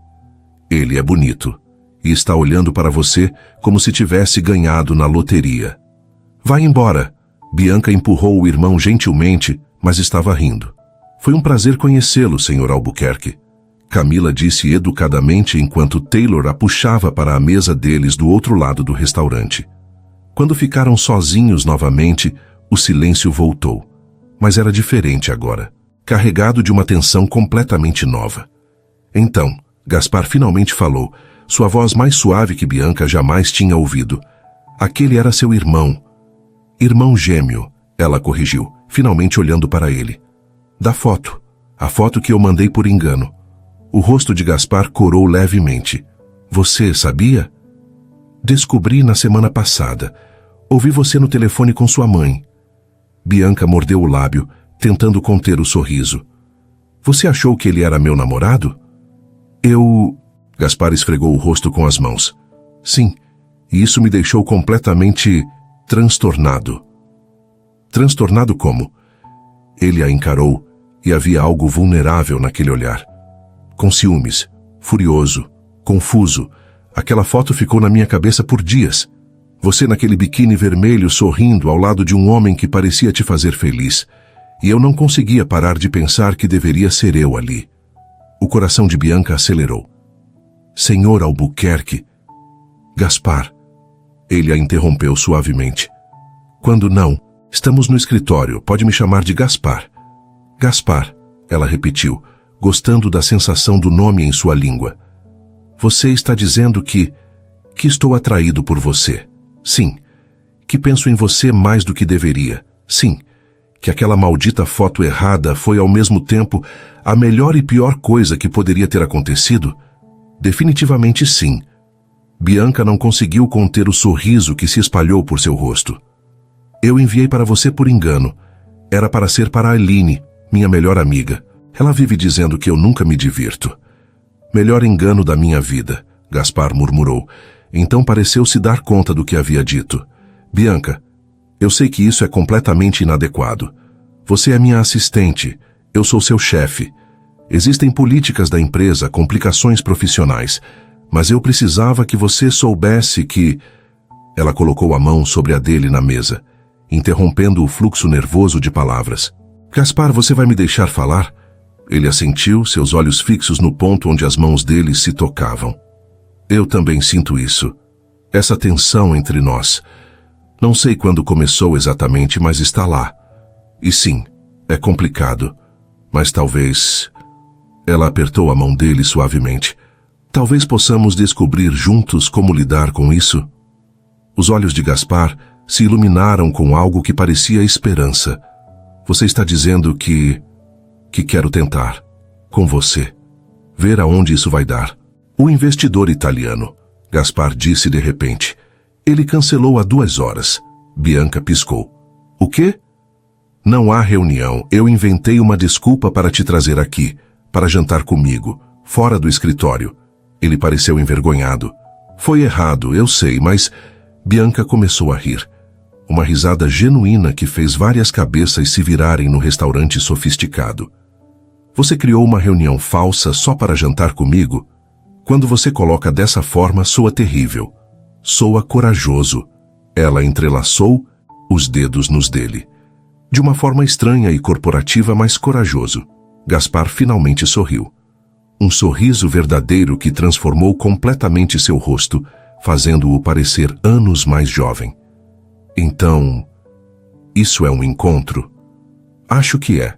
Ele é bonito e está olhando para você como se tivesse ganhado na loteria. Vai embora. Bianca empurrou o irmão gentilmente, mas estava rindo. Foi um prazer conhecê-lo, Sr. Albuquerque. Camila disse educadamente enquanto Taylor a puxava para a mesa deles do outro lado do restaurante. Quando ficaram sozinhos novamente, o silêncio voltou. Mas era diferente agora, carregado de uma tensão completamente nova. Então, Gaspar finalmente falou, sua voz mais suave que Bianca jamais tinha ouvido. Aquele era seu irmão. Irmão gêmeo, ela corrigiu, finalmente olhando para ele. Da foto. A foto que eu mandei por engano. O rosto de Gaspar corou levemente. Você sabia? Descobri na semana passada. Ouvi você no telefone com sua mãe. Bianca mordeu o lábio, tentando conter o sorriso. Você achou que ele era meu namorado? Gaspar esfregou o rosto com as mãos. Sim, e isso me deixou completamente transtornado. Transtornado como? Ele a encarou e havia algo vulnerável naquele olhar. Com ciúmes, furioso, confuso, aquela foto ficou na minha cabeça por dias. Você naquele biquíni vermelho sorrindo ao lado de um homem que parecia te fazer feliz. E eu não conseguia parar de pensar que deveria ser eu ali. O coração de Bianca acelerou. Senhor Albuquerque. Gaspar. Ele a interrompeu suavemente. Quando não, estamos no escritório, pode me chamar de Gaspar. Gaspar, ela repetiu, gostando da sensação do nome em sua língua. Você está dizendo que estou atraído por você. Sim, que penso em você mais do que deveria. Sim, que aquela maldita foto errada foi ao mesmo tempo a melhor e pior coisa que poderia ter acontecido? Definitivamente sim. Bianca não conseguiu conter o sorriso que se espalhou por seu rosto. Eu enviei para você por engano. Era para ser para a Aline, minha melhor amiga. Ela vive dizendo que eu nunca me divirto. Melhor engano da minha vida, Gaspar murmurou. Então pareceu se dar conta do que havia dito. Bianca, eu sei que isso é completamente inadequado. Você é minha assistente, eu sou seu chefe. Existem políticas da empresa, complicações profissionais, mas eu precisava que você soubesse que... Ela colocou a mão sobre a dele na mesa, interrompendo o fluxo nervoso de palavras. Gaspar, você vai me deixar falar? Ele assentiu, seus olhos fixos no ponto onde as mãos dele se tocavam. Eu também sinto isso. Essa tensão entre nós. Não sei quando começou exatamente, mas está lá. E sim, é complicado. Mas talvez... Ela apertou a mão dele suavemente. Talvez possamos descobrir juntos como lidar com isso. Os olhos de Gaspar se iluminaram com algo que parecia esperança. Você está dizendo que quero tentar. Com você. Ver aonde isso vai dar. O investidor italiano, Gaspar disse de repente. Ele cancelou há 2 horas. Bianca piscou. O quê? Não há reunião. Eu inventei uma desculpa para te trazer aqui, para jantar comigo, fora do escritório. Ele pareceu envergonhado. Foi errado, eu sei, mas... Bianca começou a rir. Uma risada genuína que fez várias cabeças se virarem no restaurante sofisticado. Você criou uma reunião falsa só para jantar comigo? Quando você coloca dessa forma, soa terrível. Soa corajoso. Ela entrelaçou os dedos nos dele. De uma forma estranha e corporativa, mas corajoso. Gaspar finalmente sorriu. Um sorriso verdadeiro que transformou completamente seu rosto, fazendo-o parecer anos mais jovem. Então, isso é um encontro? Acho que é.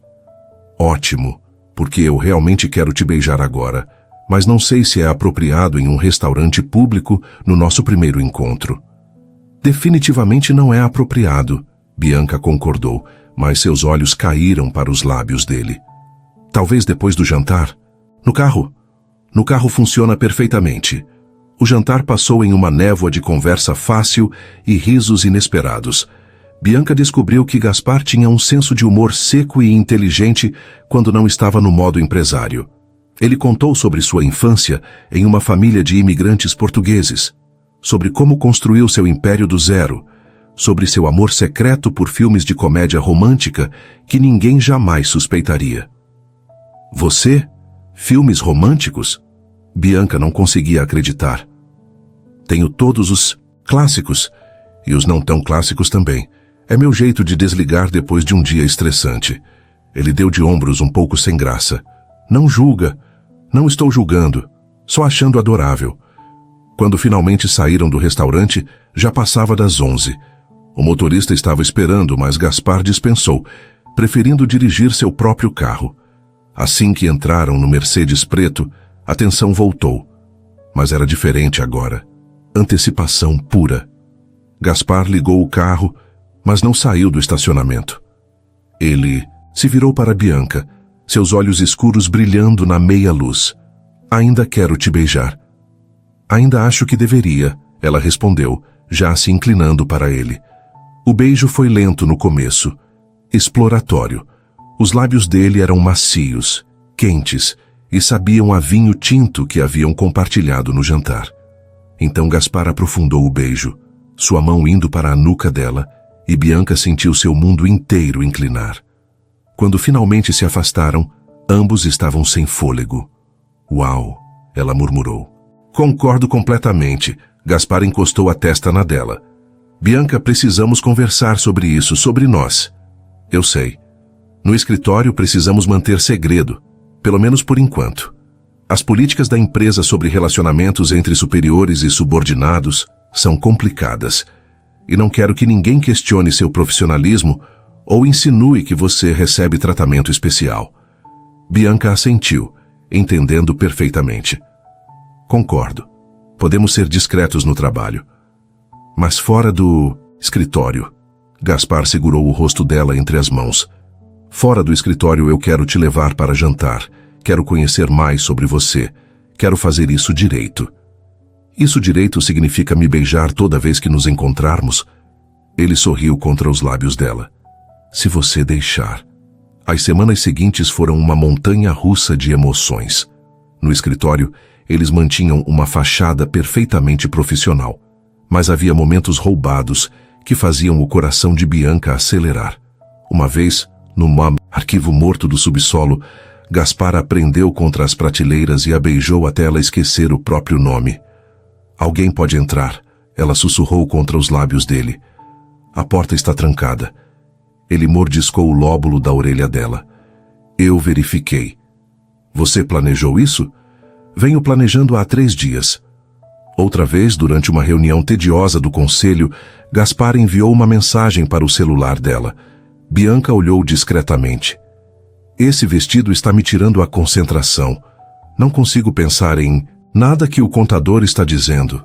Ótimo, porque eu realmente quero te beijar agora, mas não sei se é apropriado em um restaurante público no nosso primeiro encontro. Definitivamente não é apropriado, Bianca concordou, mas seus olhos caíram para os lábios dele. Talvez depois do jantar? No carro? No carro funciona perfeitamente. O jantar passou em uma névoa de conversa fácil e risos inesperados. Bianca descobriu que Gaspar tinha um senso de humor seco e inteligente quando não estava no modo empresário. Ele contou sobre sua infância em uma família de imigrantes portugueses, sobre como construiu seu império do zero, sobre seu amor secreto por filmes de comédia romântica que ninguém jamais suspeitaria. Você? Filmes românticos? Bianca não conseguia acreditar. Tenho todos os clássicos e os não tão clássicos também. É meu jeito de desligar depois de um dia estressante. Ele deu de ombros um pouco sem graça. Não julga. Não estou julgando. Só achando adorável. Quando finalmente saíram do restaurante, já passava das 11. O motorista estava esperando, mas Gaspar dispensou, preferindo dirigir seu próprio carro. Assim que entraram no Mercedes preto, a tensão voltou. Mas era diferente agora. Antecipação pura. Gaspar ligou o carro, mas não saiu do estacionamento. Ele se virou para Bianca, seus olhos escuros brilhando na meia luz. Ainda quero te beijar. Ainda acho que deveria, ela respondeu, já se inclinando para ele. O beijo foi lento no começo, exploratório. Os lábios dele eram macios, quentes, e sabiam a vinho tinto que haviam compartilhado no jantar. Então Gaspar aprofundou o beijo, sua mão indo para a nuca dela, e Bianca sentiu seu mundo inteiro inclinar. Quando finalmente se afastaram, ambos estavam sem fôlego. Uau, ela murmurou. Concordo completamente. Gaspar encostou a testa na dela. Bianca, precisamos conversar sobre isso, sobre nós. Eu sei. No escritório precisamos manter segredo, pelo menos por enquanto. As políticas da empresa sobre relacionamentos entre superiores e subordinados são complicadas, e não quero que ninguém questione seu profissionalismo ou insinue que você recebe tratamento especial. Bianca assentiu, entendendo perfeitamente. Concordo. Podemos ser discretos no trabalho. Mas fora do escritório. Gaspar segurou o rosto dela entre as mãos. Fora do escritório eu quero te levar para jantar. Quero conhecer mais sobre você. Quero fazer isso direito. Isso direito significa me beijar toda vez que nos encontrarmos? Ele sorriu contra os lábios dela. Se você deixar. As semanas seguintes foram uma montanha russa de emoções. No escritório, eles mantinham uma fachada perfeitamente profissional, mas havia momentos roubados que faziam o coração de Bianca acelerar. Uma vez, no arquivo morto do subsolo, Gaspar a prendeu contra as prateleiras e a beijou até ela esquecer o próprio nome. Alguém pode entrar, ela sussurrou contra os lábios dele. A porta está trancada. Ele mordiscou o lóbulo da orelha dela. Eu verifiquei. Você planejou isso? Venho planejando há 3 dias. Outra vez, durante uma reunião tediosa do conselho, Gaspar enviou uma mensagem para o celular dela. Bianca olhou discretamente. Esse vestido está me tirando a concentração. Não consigo pensar em nada que o contador está dizendo.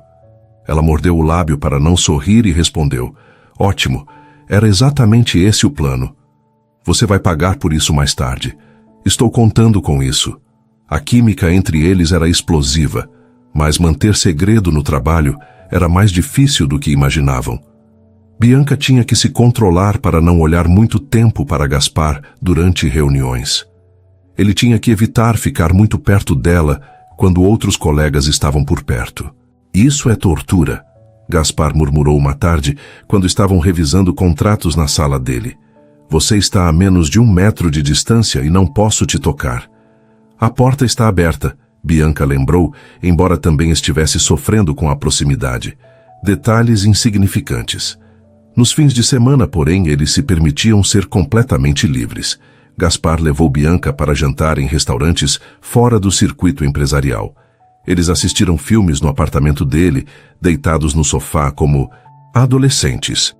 Ela mordeu o lábio para não sorrir e respondeu. Ótimo, era exatamente esse o plano. Você vai pagar por isso mais tarde. Estou contando com isso. A química entre eles era explosiva, mas manter segredo no trabalho era mais difícil do que imaginavam. Bianca tinha que se controlar para não olhar muito tempo para Gaspar durante reuniões. Ele tinha que evitar ficar muito perto dela quando outros colegas estavam por perto. Isso é tortura, Gaspar murmurou uma tarde quando estavam revisando contratos na sala dele. Você está a menos de 1 metro de distância e não posso te tocar. A porta está aberta, Bianca lembrou, embora também estivesse sofrendo com a proximidade. Detalhes insignificantes. Nos fins de semana, porém, eles se permitiam ser completamente livres. Gaspar levou Bianca para jantar em restaurantes fora do circuito empresarial. Eles assistiram filmes no apartamento dele, deitados no sofá como adolescentes.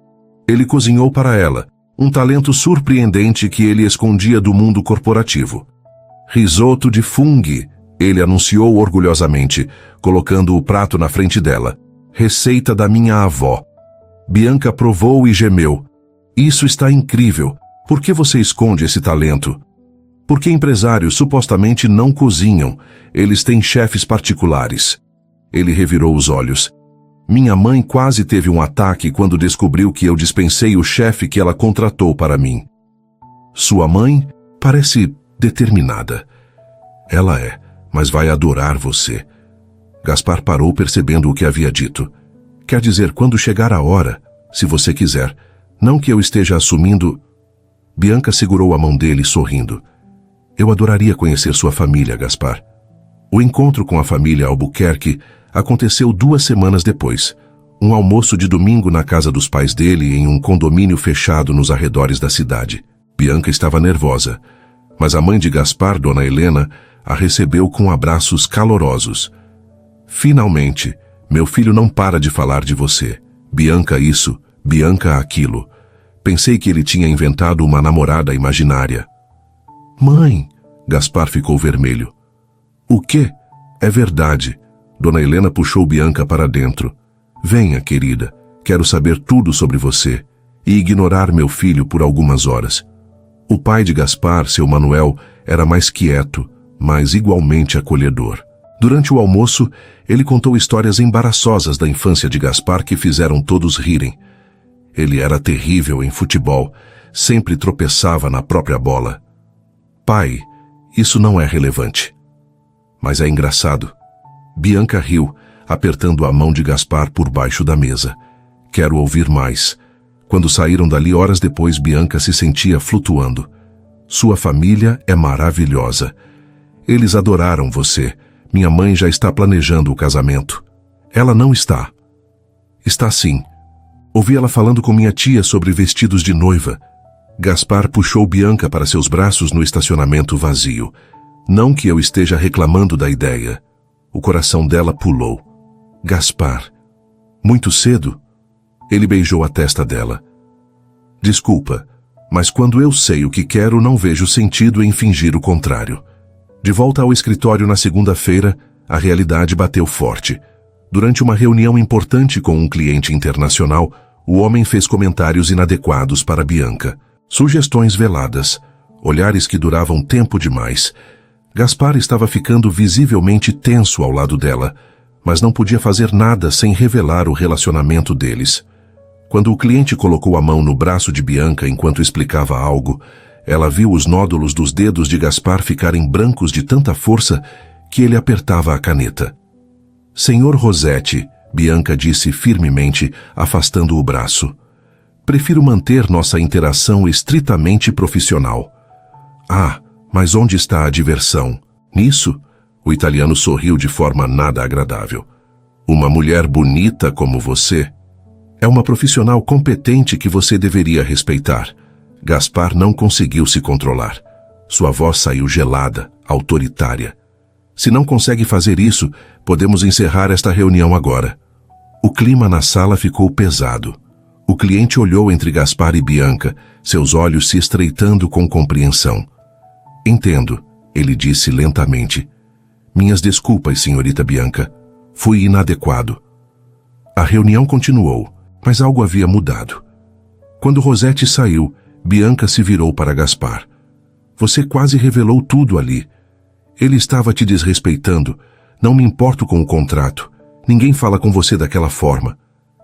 Ele cozinhou para ela, um talento surpreendente que ele escondia do mundo corporativo. Risoto de fungo, ele anunciou orgulhosamente, colocando o prato na frente dela. Receita da minha avó. Bianca provou e gemeu. Isso está incrível. Por que você esconde esse talento? Porque empresários supostamente não cozinham. Eles têm chefes particulares. Ele revirou os olhos. Minha mãe quase teve um ataque quando descobriu que eu dispensei o chefe que ela contratou para mim. Sua mãe parece determinada. Ela é, mas vai adorar você. Gaspar parou percebendo o que havia dito. Quer dizer, quando chegar a hora, se você quiser. Não que eu esteja assumindo... Bianca segurou a mão dele, sorrindo. Eu adoraria conhecer sua família, Gaspar. O encontro com a família Albuquerque aconteceu 2 semanas depois. Um almoço de domingo na casa dos pais dele em um condomínio fechado nos arredores da cidade. Bianca estava nervosa, mas a mãe de Gaspar, Dona Helena, a recebeu com abraços calorosos. Finalmente, meu filho não para de falar de você. Bianca isso, Bianca aquilo. Pensei que ele tinha inventado uma namorada imaginária. Mãe, Gaspar ficou vermelho. O quê? É verdade. Dona Helena puxou Bianca para dentro. Venha, querida, quero saber tudo sobre você. E ignorar meu filho por algumas horas. O pai de Gaspar, seu Manuel, era mais quieto, mas igualmente acolhedor. Durante o almoço, ele contou histórias embaraçosas da infância de Gaspar que fizeram todos rirem. Ele era terrível em futebol, sempre tropeçava na própria bola. Pai, isso não é relevante. Mas é engraçado. Bianca riu, apertando a mão de Gaspar por baixo da mesa. Quero ouvir mais. Quando saíram dali horas depois, Bianca se sentia flutuando. Sua família é maravilhosa. Eles adoraram você. Minha mãe já está planejando o casamento. Ela não está. Está sim. Ouvi ela falando com minha tia sobre vestidos de noiva. Gaspar puxou Bianca para seus braços no estacionamento vazio. Não que eu esteja reclamando da ideia. O coração dela pulou. Gaspar. Muito cedo? Ele beijou a testa dela. Desculpa, mas quando eu sei o que quero, não vejo sentido em fingir o contrário. De volta ao escritório na segunda-feira, a realidade bateu forte. Durante uma reunião importante com um cliente internacional, o homem fez comentários inadequados para Bianca. Sugestões veladas, olhares que duravam tempo demais. Gaspar estava ficando visivelmente tenso ao lado dela, mas não podia fazer nada sem revelar o relacionamento deles. Quando o cliente colocou a mão no braço de Bianca enquanto explicava algo, ela viu os nódulos dos dedos de Gaspar ficarem brancos de tanta força que ele apertava a caneta. Senhor Rossetti, Bianca disse firmemente, afastando o braço. Prefiro manter nossa interação estritamente profissional. Ah, mas onde está a diversão? Nisso? O italiano sorriu de forma nada agradável. Uma mulher bonita como você é uma profissional competente que você deveria respeitar. Gaspar não conseguiu se controlar. Sua voz saiu gelada, autoritária. Se não consegue fazer isso, podemos encerrar esta reunião agora. O clima na sala ficou pesado. O cliente olhou entre Gaspar e Bianca, seus olhos se estreitando com compreensão. Entendo, ele disse lentamente. Minhas desculpas, senhorita Bianca. Fui inadequado. A reunião continuou, mas algo havia mudado. Quando Rossetti saiu, Bianca se virou para Gaspar. Você quase revelou tudo ali. Ele estava te desrespeitando. Não me importo com o contrato. Ninguém fala com você daquela forma.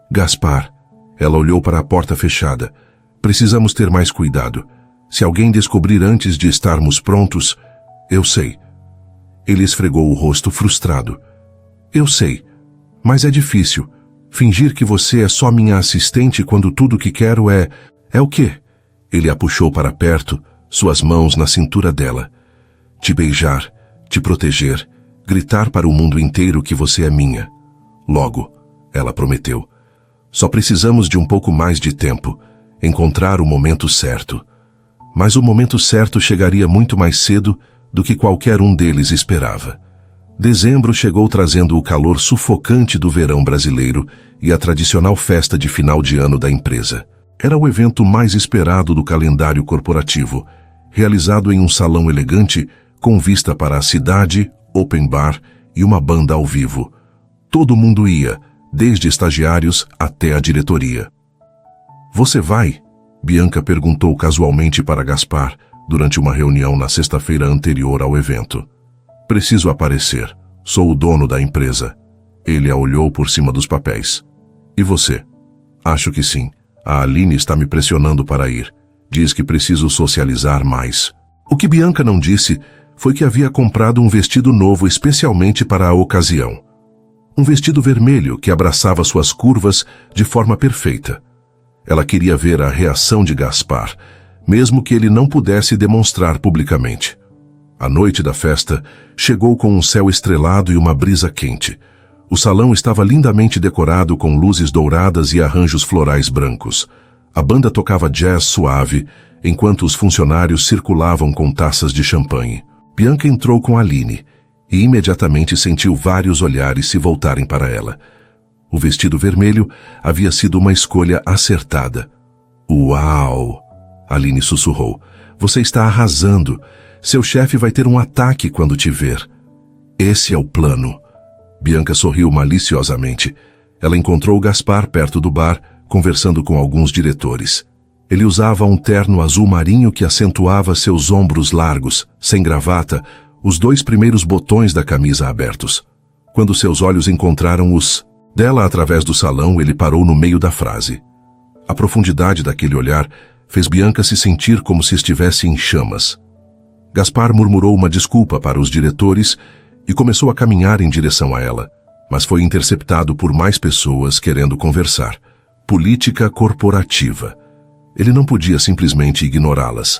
Gaspar, Ela olhou para a porta fechada. Precisamos ter mais cuidado. Se alguém descobrir antes de estarmos prontos... Eu sei. Ele esfregou o rosto frustrado. Eu sei. Mas é difícil. Fingir que você é só minha assistente quando tudo que quero é... É o quê? Ele a puxou para perto, suas mãos na cintura dela. Te beijar, te proteger, gritar para o mundo inteiro que você é minha. Logo, ela prometeu. Só precisamos de um pouco mais de tempo, encontrar o momento certo. Mas o momento certo chegaria muito mais cedo do que qualquer um deles esperava. Dezembro chegou trazendo o calor sufocante do verão brasileiro e a tradicional festa de final de ano da empresa. Era o evento mais esperado do calendário corporativo, realizado em um salão elegante com vista para a cidade, open bar e uma banda ao vivo. Todo mundo ia, desde estagiários até a diretoria. Você vai? Bianca perguntou casualmente para Gaspar durante uma reunião na sexta-feira anterior ao evento. Preciso aparecer. Sou o dono da empresa. Ele a olhou por cima dos papéis. E você? Acho que sim. A Aline está me pressionando para ir. Diz que preciso socializar mais. O que Bianca não disse foi que havia comprado um vestido novo especialmente para a ocasião. Um vestido vermelho que abraçava suas curvas de forma perfeita. Ela queria ver a reação de Gaspar, mesmo que ele não pudesse demonstrar publicamente. A noite da festa chegou com um céu estrelado e uma brisa quente. O salão estava lindamente decorado com luzes douradas e arranjos florais brancos. A banda tocava jazz suave, enquanto os funcionários circulavam com taças de champanhe. Bianca entrou com Aline e imediatamente sentiu vários olhares se voltarem para ela. O vestido vermelho havia sido uma escolha acertada. Uau! Aline sussurrou. Você está arrasando. Seu chefe vai ter um ataque quando te ver. Esse é o plano. Bianca sorriu maliciosamente. Ela encontrou Gaspar perto do bar, conversando com alguns diretores. Ele usava um terno azul marinho que acentuava seus ombros largos, sem gravata, os 2 primeiros botões da camisa abertos. Quando seus olhos encontraram os dela através do salão, ele parou no meio da frase. A profundidade daquele olhar fez Bianca se sentir como se estivesse em chamas. Gaspar murmurou uma desculpa para os diretores e começou a caminhar em direção a ela, mas foi interceptado por mais pessoas querendo conversar. Política corporativa. Ele não podia simplesmente ignorá-las.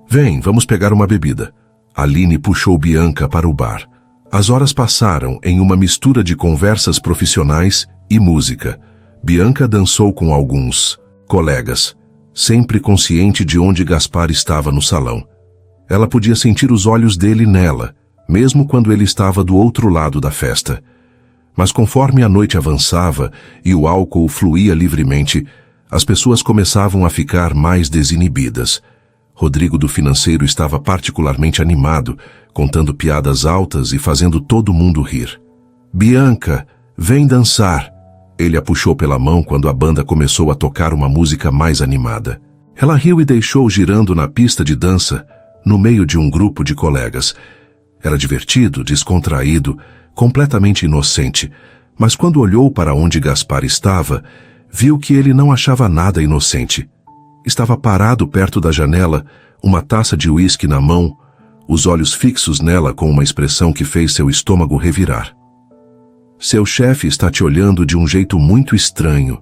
Vem, vamos pegar uma bebida. Aline puxou Bianca para o bar. As horas passaram em uma mistura de conversas profissionais e música. Bianca dançou com alguns colegas, sempre consciente de onde Gaspar estava no salão. Ela podia sentir os olhos dele nela, mesmo quando ele estava do outro lado da festa. Mas conforme a noite avançava e o álcool fluía livremente, as pessoas começavam a ficar mais desinibidas. Rodrigo do financeiro estava particularmente animado, contando piadas altas e fazendo todo mundo rir. Bianca, vem dançar. Ele a puxou pela mão quando a banda começou a tocar uma música mais animada. Ela riu e deixou girando na pista de dança, no meio de um grupo de colegas. Era divertido, descontraído, completamente inocente, mas quando olhou para onde Gaspar estava, viu que ele não achava nada inocente. Estava parado perto da janela, uma taça de uísque na mão, os olhos fixos nela com uma expressão que fez seu estômago revirar. Seu chefe está te olhando de um jeito muito estranho,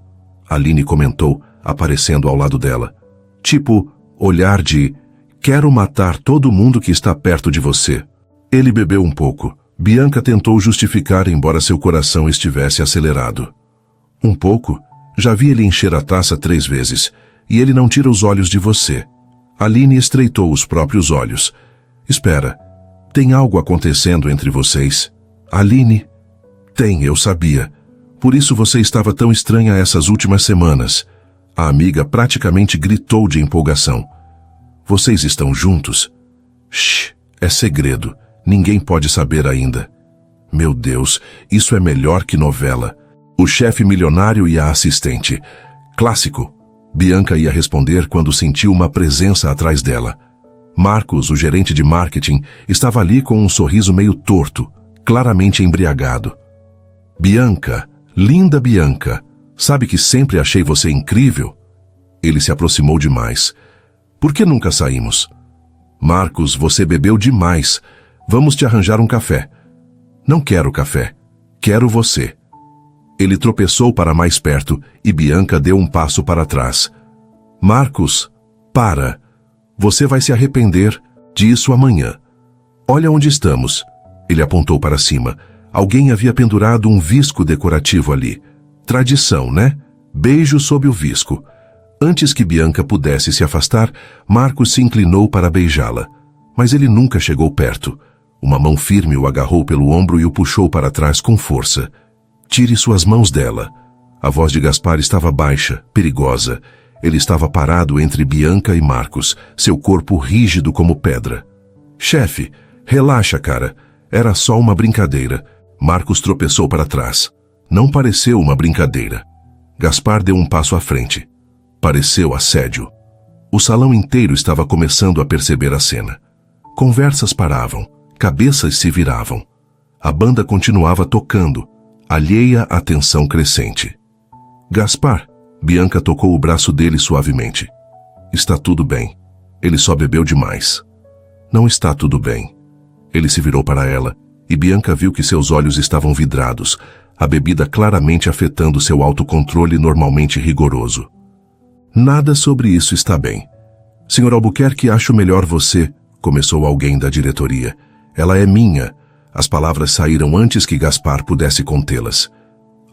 Aline comentou, aparecendo ao lado dela. Tipo, olhar de, quero matar todo mundo que está perto de você. Ele bebeu um pouco. Bianca tentou justificar, embora seu coração estivesse acelerado. Um pouco? Já vi ele encher a taça 3 vezes, e ele não tira os olhos de você. Aline estreitou os próprios olhos. Espera, tem algo acontecendo entre vocês? Aline? Tem, eu sabia. Por isso você estava tão estranha essas últimas semanas. A amiga praticamente gritou de empolgação. Vocês estão juntos? Shh, é segredo. Ninguém pode saber ainda. Meu Deus, isso é melhor que novela. O chefe milionário e a assistente. Clássico. Bianca ia responder quando sentiu uma presença atrás dela. Marcos, o gerente de marketing, estava ali com um sorriso meio torto, claramente embriagado. Bianca, linda Bianca, Sabe que sempre achei você incrível? Ele se aproximou demais. Por que nunca saímos? Marcos, você bebeu demais. Vamos te arranjar um café. Não quero café. Quero você. Ele tropeçou para mais perto e Bianca deu um passo para trás. Marcos, para. Você vai se arrepender disso amanhã. Olha onde estamos. Ele apontou para cima. Alguém havia pendurado um visco decorativo ali. Tradição, né? Beijo sob o visco. Antes que Bianca pudesse se afastar, Marcos se inclinou para beijá-la. Mas ele nunca chegou perto. Uma mão firme o agarrou pelo ombro e o puxou para trás com força. Tire suas mãos dela. A voz de Gaspar estava baixa, perigosa. Ele estava parado entre Bianca e Marcos, seu corpo rígido como pedra. Chefe, relaxa, cara. Era só uma brincadeira. Marcos tropeçou para trás. Não pareceu uma brincadeira. Gaspar deu um passo à frente. Pareceu assédio. O salão inteiro estava começando a perceber a cena. Conversas paravam, cabeças se viravam. A banda continuava tocando, alheia à tensão crescente. Gaspar, Bianca tocou o braço dele suavemente. Está tudo bem. Ele só bebeu demais. Não está tudo bem. Ele se virou para ela e Bianca viu que seus olhos estavam vidrados, a bebida claramente afetando seu autocontrole normalmente rigoroso. Nada sobre isso está bem. Senhor Albuquerque, acho melhor você, começou alguém da diretoria. Ela é minha. As palavras saíram antes que Gaspar pudesse contê-las.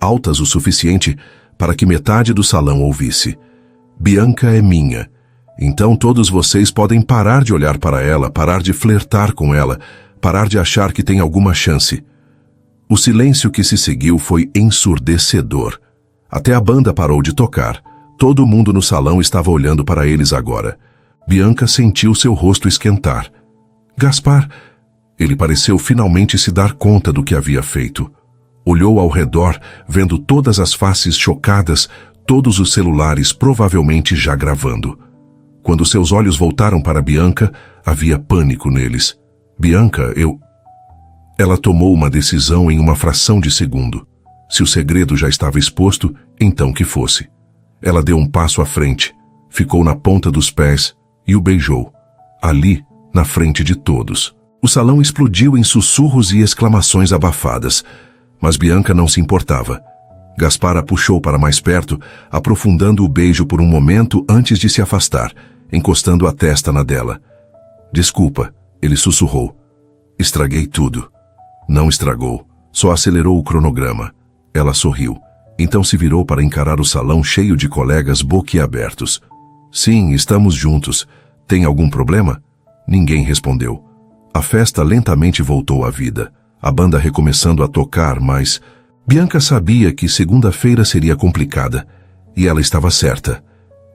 Altas o suficiente para que metade do salão ouvisse. Bianca é minha. Então todos vocês podem parar de olhar para ela, parar de flertar com ela, parar de achar que tem alguma chance. O silêncio que se seguiu foi ensurdecedor. Até a banda parou de tocar. Todo mundo no salão estava olhando para eles agora. Bianca sentiu seu rosto esquentar. Gaspar, ele pareceu finalmente se dar conta do que havia feito. Olhou ao redor, vendo todas as faces chocadas, todos os celulares provavelmente já gravando. Quando seus olhos voltaram para Bianca, havia pânico neles. Bianca, Ela tomou uma decisão em uma fração de segundo. Se o segredo já estava exposto, então que fosse. Ela deu um passo à frente, ficou na ponta dos pés e o beijou. Ali, na frente de todos. O salão explodiu em sussurros e exclamações abafadas, mas Bianca não se importava. Gaspar a puxou para mais perto, aprofundando o beijo por um momento antes de se afastar, encostando a testa na dela. Desculpa, ele sussurrou. Estraguei tudo. Não estragou, só acelerou o cronograma. Ela sorriu. Então se virou para encarar o salão cheio de colegas boquiabertos. Sim, estamos juntos. Tem algum problema? Ninguém respondeu. A festa lentamente voltou à vida. A banda recomeçando a tocar, mas Bianca sabia que segunda-feira seria complicada. E ela estava certa.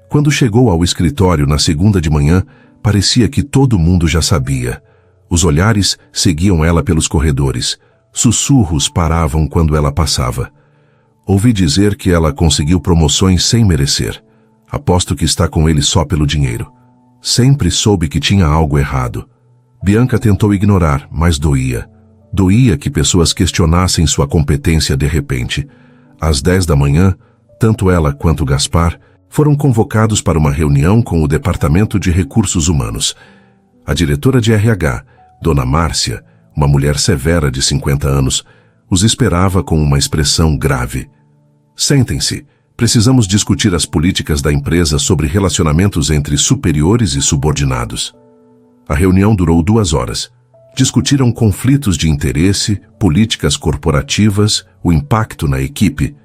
Quando chegou ao escritório na segunda de manhã, parecia que todo mundo já sabia. Os olhares seguiam ela pelos corredores. Sussurros paravam quando ela passava. Ouvi dizer que ela conseguiu promoções sem merecer. Aposto que está com ele só pelo dinheiro. Sempre soube que tinha algo errado. Bianca tentou ignorar, mas doía. Doía que pessoas questionassem sua competência de repente. Às 10 da manhã, tanto ela quanto Gaspar foram convocados para uma reunião com o Departamento de Recursos Humanos. A diretora de RH, Dona Márcia, uma mulher severa de 50 anos, os esperava com uma expressão grave. Sentem-se. Precisamos discutir as políticas da empresa sobre relacionamentos entre superiores e subordinados. A reunião durou 2 horas. Discutiram conflitos de interesse, políticas corporativas, o impacto na equipe.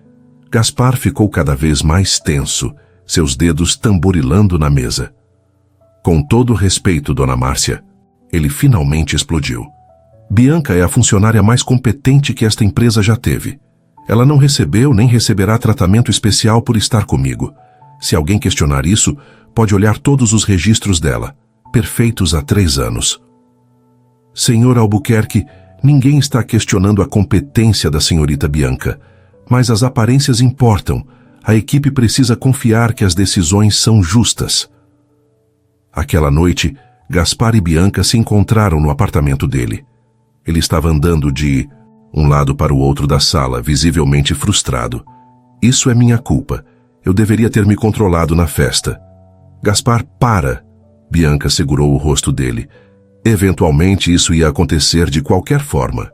Gaspar ficou cada vez mais tenso, seus dedos tamborilando na mesa. Com todo respeito, Dona Márcia, ele finalmente explodiu. Bianca é a funcionária mais competente que esta empresa já teve. Ela não recebeu nem receberá tratamento especial por estar comigo. Se alguém questionar isso, pode olhar todos os registros dela, perfeitos há 3 anos. Senhor Albuquerque, ninguém está questionando a competência da senhorita Bianca, mas as aparências importam. A equipe precisa confiar que as decisões são justas. Aquela noite, Gaspar e Bianca se encontraram no apartamento dele. Ele estava andando de um lado para o outro da sala, visivelmente frustrado. Isso é minha culpa. Eu deveria ter me controlado na festa. Gaspar, para! Bianca segurou o rosto dele. Eventualmente isso ia acontecer de qualquer forma.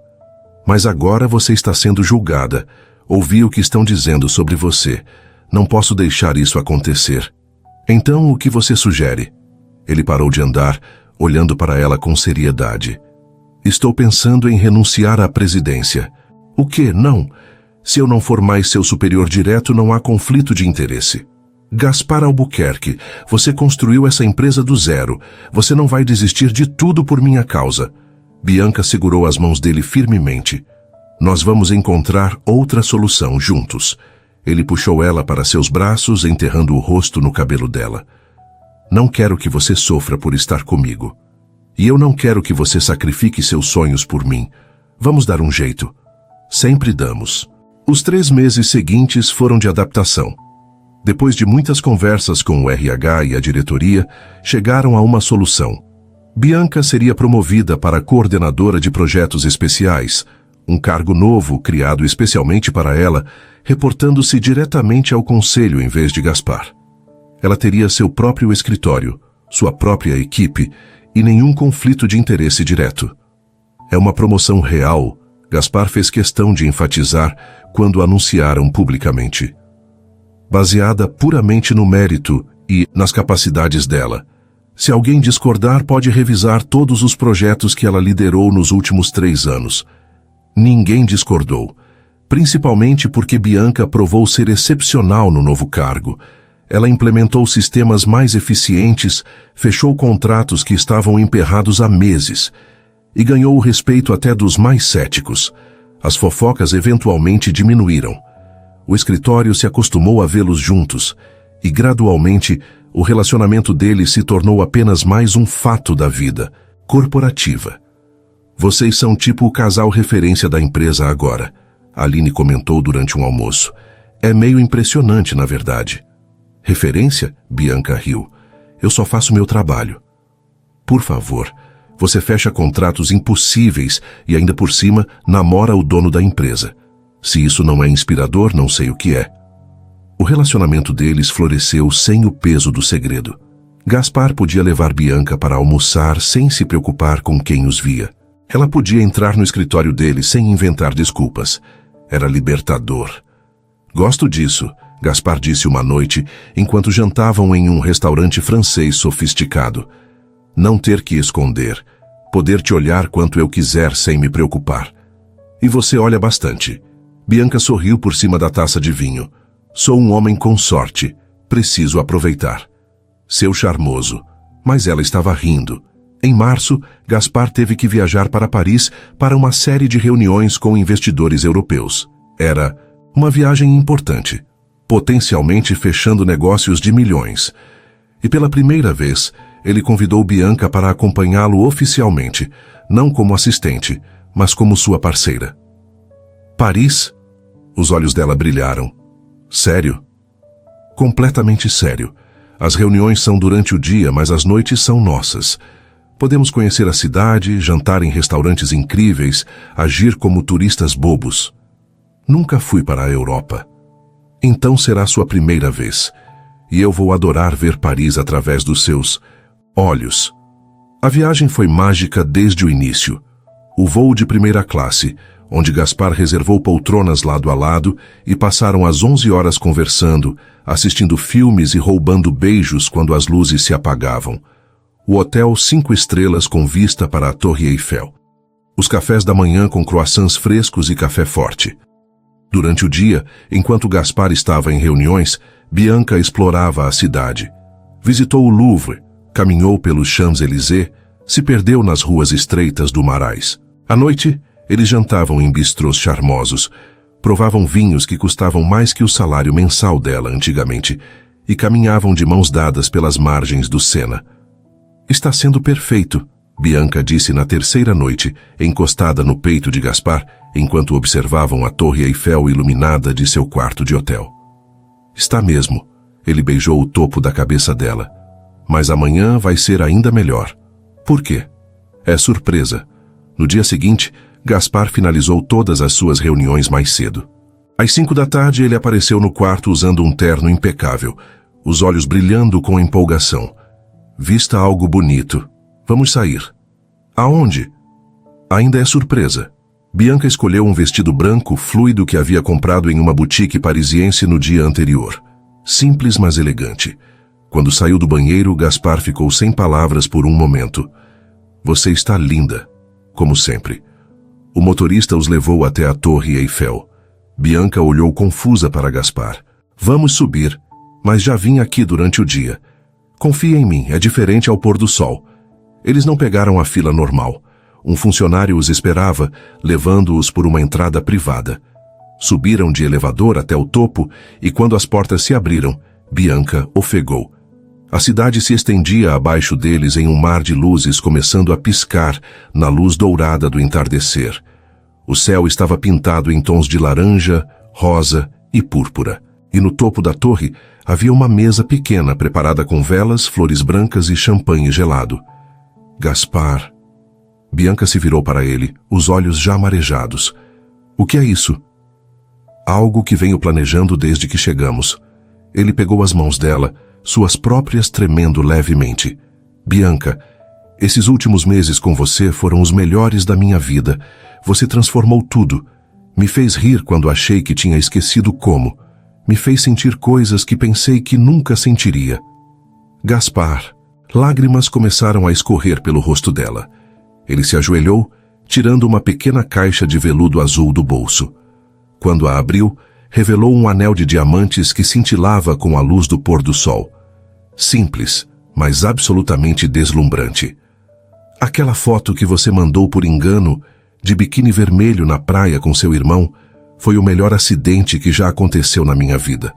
Mas agora você está sendo julgada. Ouvi o que estão dizendo sobre você. Não posso deixar isso acontecer. Então, o que você sugere? Ele parou de andar, olhando para ela com seriedade. Estou pensando em renunciar à presidência. O quê? Não. Se eu não for mais seu superior direto, não há conflito de interesse. Gaspar Albuquerque, você construiu essa empresa do zero. Você não vai desistir de tudo por minha causa. Bianca segurou as mãos dele firmemente. Nós vamos encontrar outra solução juntos. Ele puxou ela para seus braços, enterrando o rosto no cabelo dela. Não quero que você sofra por estar comigo. E eu não quero que você sacrifique seus sonhos por mim. Vamos dar um jeito. Sempre damos. Os 3 meses seguintes foram de adaptação. Depois de muitas conversas com o RH e a diretoria, chegaram a uma solução. Bianca seria promovida para coordenadora de projetos especiais, um cargo novo criado especialmente para ela, reportando-se diretamente ao conselho em vez de Gaspar. Ela teria seu próprio escritório, sua própria equipe e nenhum conflito de interesse direto. É uma promoção real, Gaspar fez questão de enfatizar quando anunciaram publicamente. Baseada puramente no mérito e nas capacidades dela. Se alguém discordar, pode revisar todos os projetos que ela liderou nos últimos 3 anos. Ninguém discordou, principalmente porque Bianca provou ser excepcional no novo cargo. Ela implementou sistemas mais eficientes, fechou contratos que estavam emperrados há meses e ganhou o respeito até dos mais céticos. As fofocas eventualmente diminuíram. O escritório se acostumou a vê-los juntos e, gradualmente, o relacionamento deles se tornou apenas mais um fato da vida corporativa. Vocês são tipo o casal referência da empresa agora, Aline comentou durante um almoço. É meio impressionante, na verdade. Referência? Bianca riu. Eu só faço meu trabalho. Por favor, você fecha contratos impossíveis e ainda por cima namora o dono da empresa. Se isso não é inspirador, não sei o que é. O relacionamento deles floresceu sem o peso do segredo. Gaspar podia levar Bianca para almoçar sem se preocupar com quem os via. Ela podia entrar no escritório dele sem inventar desculpas. Era libertador. Gosto disso, Gaspar disse uma noite, enquanto jantavam em um restaurante francês sofisticado. Não ter que esconder. Poder te olhar quanto eu quiser sem me preocupar. E você olha bastante. Bianca sorriu por cima da taça de vinho. Sou um homem com sorte. Preciso aproveitar. Seu charmoso. Mas ela estava rindo. Em março, Gaspar teve que viajar para Paris para uma série de reuniões com investidores europeus. Era uma viagem importante, potencialmente fechando negócios de milhões. E pela primeira vez, ele convidou Bianca para acompanhá-lo oficialmente, não como assistente, mas como sua parceira. Paris? Os olhos dela brilharam. Sério? Completamente sério. As reuniões são durante o dia, mas as noites são nossas. Podemos conhecer a cidade, jantar em restaurantes incríveis, agir como turistas bobos. Nunca fui para a Europa. Então será sua primeira vez. E eu vou adorar ver Paris através dos seus olhos. A viagem foi mágica desde o início. O voo de primeira classe, onde Gaspar reservou poltronas lado a lado e passaram as 11 horas conversando, assistindo filmes e roubando beijos quando as luzes se apagavam. O hotel 5 estrelas com vista para a Torre Eiffel. Os cafés da manhã com croissants frescos e café forte. Durante o dia, enquanto Gaspar estava em reuniões, Bianca explorava a cidade. Visitou o Louvre, caminhou pelos Champs-Élysées, se perdeu nas ruas estreitas do Marais. À noite, eles jantavam em bistrôs charmosos, provavam vinhos que custavam mais que o salário mensal dela antigamente e caminhavam de mãos dadas pelas margens do Sena. Está sendo perfeito, Bianca disse na terceira noite, encostada no peito de Gaspar, enquanto observavam a Torre Eiffel iluminada de seu quarto de hotel. Está mesmo, ele beijou o topo da cabeça dela. Mas amanhã vai ser ainda melhor. Por quê? É surpresa. No dia seguinte, Gaspar finalizou todas as suas reuniões mais cedo. Às 5 da tarde, ele apareceu no quarto usando um terno impecável, os olhos brilhando com empolgação. Vista algo bonito. Vamos sair. Aonde? Ainda é surpresa. Bianca escolheu um vestido branco, fluido que havia comprado em uma boutique parisiense no dia anterior. Simples, mas elegante. Quando saiu do banheiro, Gaspar ficou sem palavras por um momento. Você está linda, como sempre. O motorista os levou até a Torre Eiffel. Bianca olhou confusa para Gaspar. Vamos subir, mas já vim aqui durante o dia. Confia em mim, é diferente ao pôr do sol. Eles não pegaram a fila normal. Um funcionário os esperava, levando-os por uma entrada privada. Subiram de elevador até o topo e quando as portas se abriram, Bianca ofegou. A cidade se estendia abaixo deles em um mar de luzes começando a piscar na luz dourada do entardecer. O céu estava pintado em tons de laranja, rosa e púrpura. E no topo da torre havia uma mesa pequena preparada com velas, flores brancas e champanhe gelado. Gaspar. Bianca se virou para ele, os olhos já marejados. O que é isso? Algo que venho planejando desde que chegamos. Ele pegou as mãos dela, suas próprias tremendo levemente. Bianca, esses últimos meses com você foram os melhores da minha vida. Você transformou tudo. Me fez rir quando achei que tinha esquecido como. Me fez sentir coisas que pensei que nunca sentiria. Gaspar. Lágrimas começaram a escorrer pelo rosto dela. Ele se ajoelhou, tirando uma pequena caixa de veludo azul do bolso. Quando a abriu, revelou um anel de diamantes que cintilava com a luz do pôr do sol. Simples, mas absolutamente deslumbrante. Aquela foto que você mandou por engano, de biquíni vermelho na praia com seu irmão, foi o melhor acidente que já aconteceu na minha vida.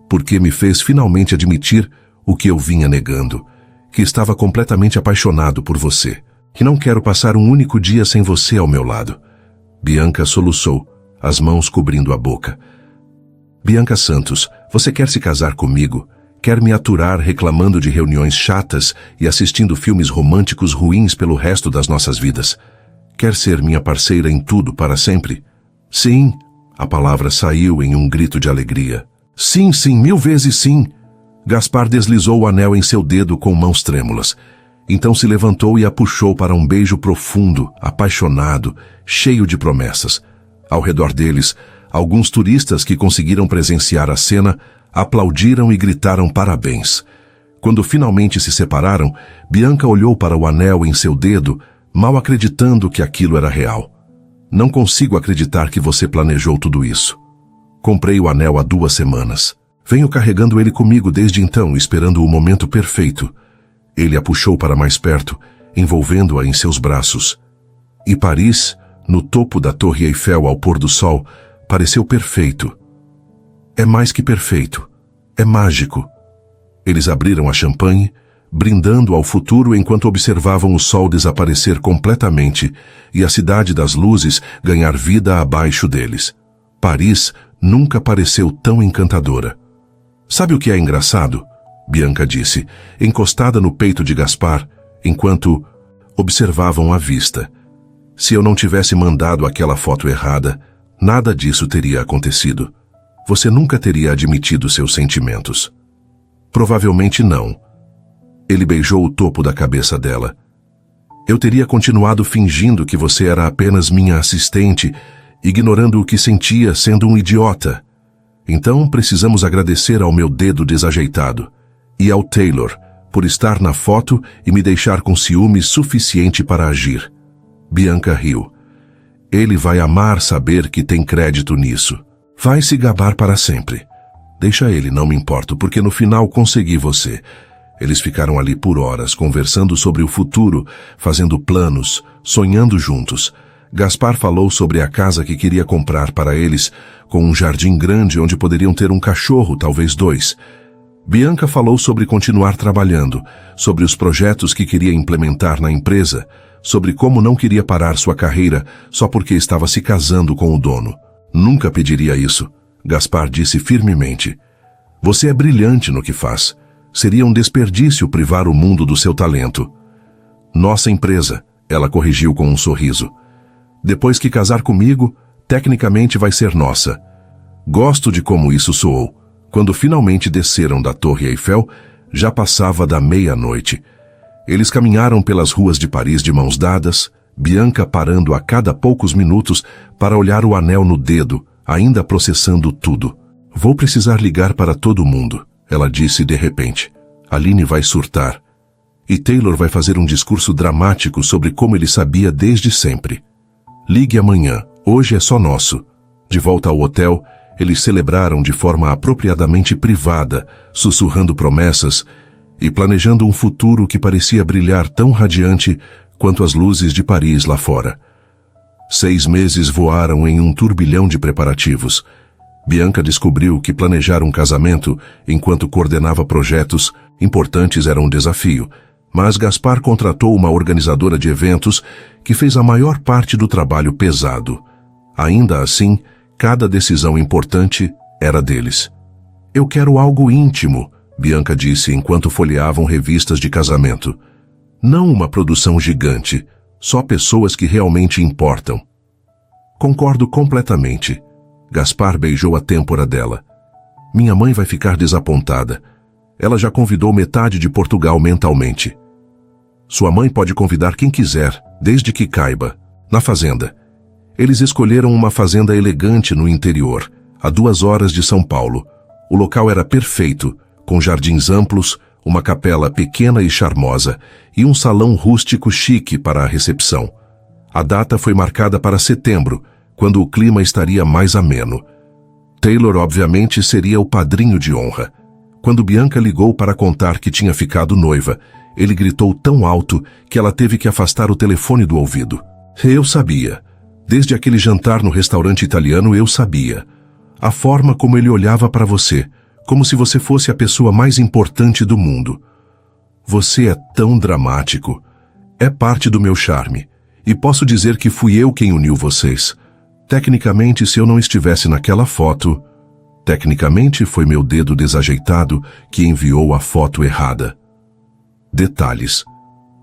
Porque me fez finalmente admitir o que eu vinha negando, que estava completamente apaixonado por você, que não quero passar um único dia sem você ao meu lado. Bianca soluçou, as mãos cobrindo a boca. Bianca Santos, você quer se casar comigo? Quer me aturar reclamando de reuniões chatas e assistindo filmes românticos ruins pelo resto das nossas vidas? Quer ser minha parceira em tudo para sempre? Sim, a palavra saiu em um grito de alegria. Sim, sim, 1000 vezes sim. Gaspar deslizou o anel em seu dedo com mãos trêmulas. Então se levantou e a puxou para um beijo profundo, apaixonado, cheio de promessas. Ao redor deles, alguns turistas que conseguiram presenciar a cena aplaudiram e gritaram parabéns. Quando finalmente se separaram, Bianca olhou para o anel em seu dedo, mal acreditando que aquilo era real. Não consigo acreditar que você planejou tudo isso. Comprei o anel há 2 semanas. Venho carregando ele comigo desde então, esperando o momento perfeito. Ele a puxou para mais perto, envolvendo-a em seus braços. E Paris, no topo da Torre Eiffel ao pôr do sol, pareceu perfeito. É mais que perfeito. É mágico. Eles abriram a champanhe, brindando ao futuro enquanto observavam o sol desaparecer completamente e a cidade das luzes ganhar vida abaixo deles. Paris nunca pareceu tão encantadora. Sabe o que é engraçado? Bianca disse, encostada no peito de Gaspar, enquanto observavam a vista. Se eu não tivesse mandado aquela foto errada, nada disso teria acontecido. Você nunca teria admitido seus sentimentos. Provavelmente não. Ele beijou o topo da cabeça dela. Eu teria continuado fingindo que você era apenas minha assistente, ignorando o que sentia sendo um idiota. Então precisamos agradecer ao meu dedo desajeitado e ao Taylor por estar na foto e me deixar com ciúmes suficiente para agir. Bianca riu. Ele vai amar saber que tem crédito nisso. Vai se gabar para sempre. Deixa ele, não me importo, porque no final consegui você. Eles ficaram ali por horas, conversando sobre o futuro, fazendo planos, sonhando juntos. Gaspar falou sobre a casa que queria comprar para eles, com um jardim grande onde poderiam ter um cachorro, talvez 2. Bianca falou sobre continuar trabalhando, sobre os projetos que queria implementar na empresa, sobre como não queria parar sua carreira só porque estava se casando com o dono. Nunca pediria isso, Gaspar disse firmemente. Você é brilhante no que faz. Seria um desperdício privar o mundo do seu talento. Nossa empresa, ela corrigiu com um sorriso. Depois que casar comigo, tecnicamente vai ser nossa. Gosto de como isso soou. Quando finalmente desceram da Torre Eiffel, já passava da meia-noite. Eles caminharam pelas ruas de Paris de mãos dadas, Bianca parando a cada poucos minutos para olhar o anel no dedo, ainda processando tudo. Vou precisar ligar para todo mundo, ela disse de repente. Aline vai surtar. E Taylor vai fazer um discurso dramático sobre como ele sabia desde sempre. Ligue amanhã, hoje é só nosso. De volta ao hotel, eles celebraram de forma apropriadamente privada, sussurrando promessas e planejando um futuro que parecia brilhar tão radiante quanto as luzes de Paris lá fora. 6 meses voaram em um turbilhão de preparativos. Bianca descobriu que planejar um casamento enquanto coordenava projetos importantes era um desafio, mas Gaspar contratou uma organizadora de eventos que fez a maior parte do trabalho pesado. Ainda assim, cada decisão importante era deles. Eu quero algo íntimo, Bianca disse enquanto folheavam revistas de casamento. Não uma produção gigante, só pessoas que realmente importam. Concordo completamente. Gaspar beijou a têmpora dela. Minha mãe vai ficar desapontada. Ela já convidou metade de Portugal mentalmente. Sua mãe pode convidar quem quiser, desde que caiba. Na fazenda. Eles escolheram uma fazenda elegante no interior, a 2 horas de São Paulo. O local era perfeito, com jardins amplos, uma capela pequena e charmosa e um salão rústico chique para a recepção. A data foi marcada para setembro, quando o clima estaria mais ameno. Taylor, obviamente, seria o padrinho de honra. Quando Bianca ligou para contar que tinha ficado noiva, ele gritou tão alto que ela teve que afastar o telefone do ouvido. Eu sabia. Desde aquele jantar no restaurante italiano, eu sabia. A forma como ele olhava para você, como se você fosse a pessoa mais importante do mundo. Você é tão dramático. É parte do meu charme. E posso dizer que fui eu quem uniu vocês. Tecnicamente, se eu não estivesse naquela foto... Tecnicamente, foi meu dedo desajeitado que enviou a foto errada. Detalhes.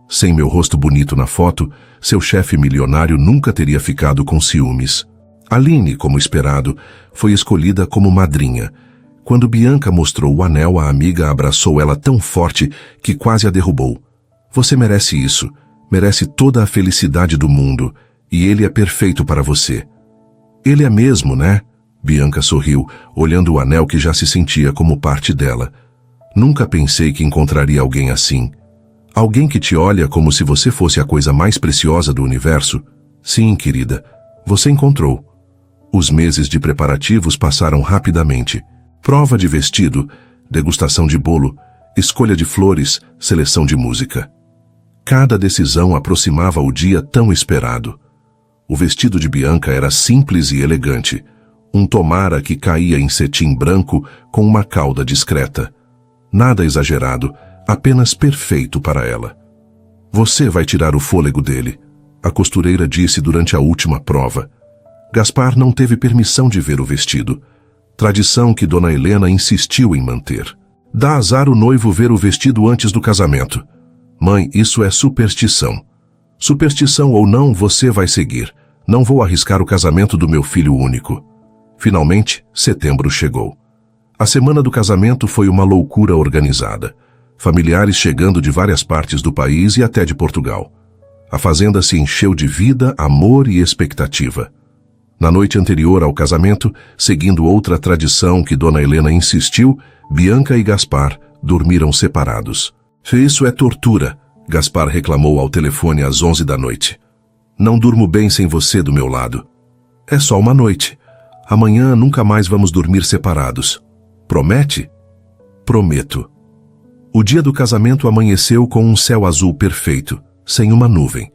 Sem meu rosto bonito na foto, seu chefe milionário nunca teria ficado com ciúmes. Aline, como esperado, foi escolhida como madrinha. Quando Bianca mostrou o anel, a amiga abraçou ela tão forte que quase a derrubou. Você merece isso. Merece toda a felicidade do mundo. E ele é perfeito para você. Ele é mesmo, né? Bianca sorriu, olhando o anel que já se sentia como parte dela. Nunca pensei que encontraria alguém assim. Alguém que te olha como se você fosse a coisa mais preciosa do universo. Sim, querida, você encontrou. Os meses de preparativos passaram rapidamente. Prova de vestido, degustação de bolo, escolha de flores, seleção de música. Cada decisão aproximava o dia tão esperado. O vestido de Bianca era simples e elegante. Um tomara que caía em cetim branco com uma cauda discreta. Nada exagerado, apenas perfeito para ela. Você vai tirar o fôlego dele, a costureira disse durante a última prova. Gaspar não teve permissão de ver o vestido. Tradição que Dona Helena insistiu em manter. Dá azar o noivo ver o vestido antes do casamento. Mãe, isso é superstição. Superstição ou não, você vai seguir. Não vou arriscar o casamento do meu filho único. Finalmente, setembro chegou. A semana do casamento foi uma loucura organizada. Familiares chegando de várias partes do país e até de Portugal. A fazenda se encheu de vida, amor e expectativa. Na noite anterior ao casamento, seguindo outra tradição que Dona Helena insistiu, Bianca e Gaspar dormiram separados. Isso é tortura, Gaspar reclamou ao telefone às 11 da noite. Não durmo bem sem você do meu lado. É só uma noite. Amanhã nunca mais vamos dormir separados. Promete? Prometo. O dia do casamento amanheceu com um céu azul perfeito, sem uma nuvem.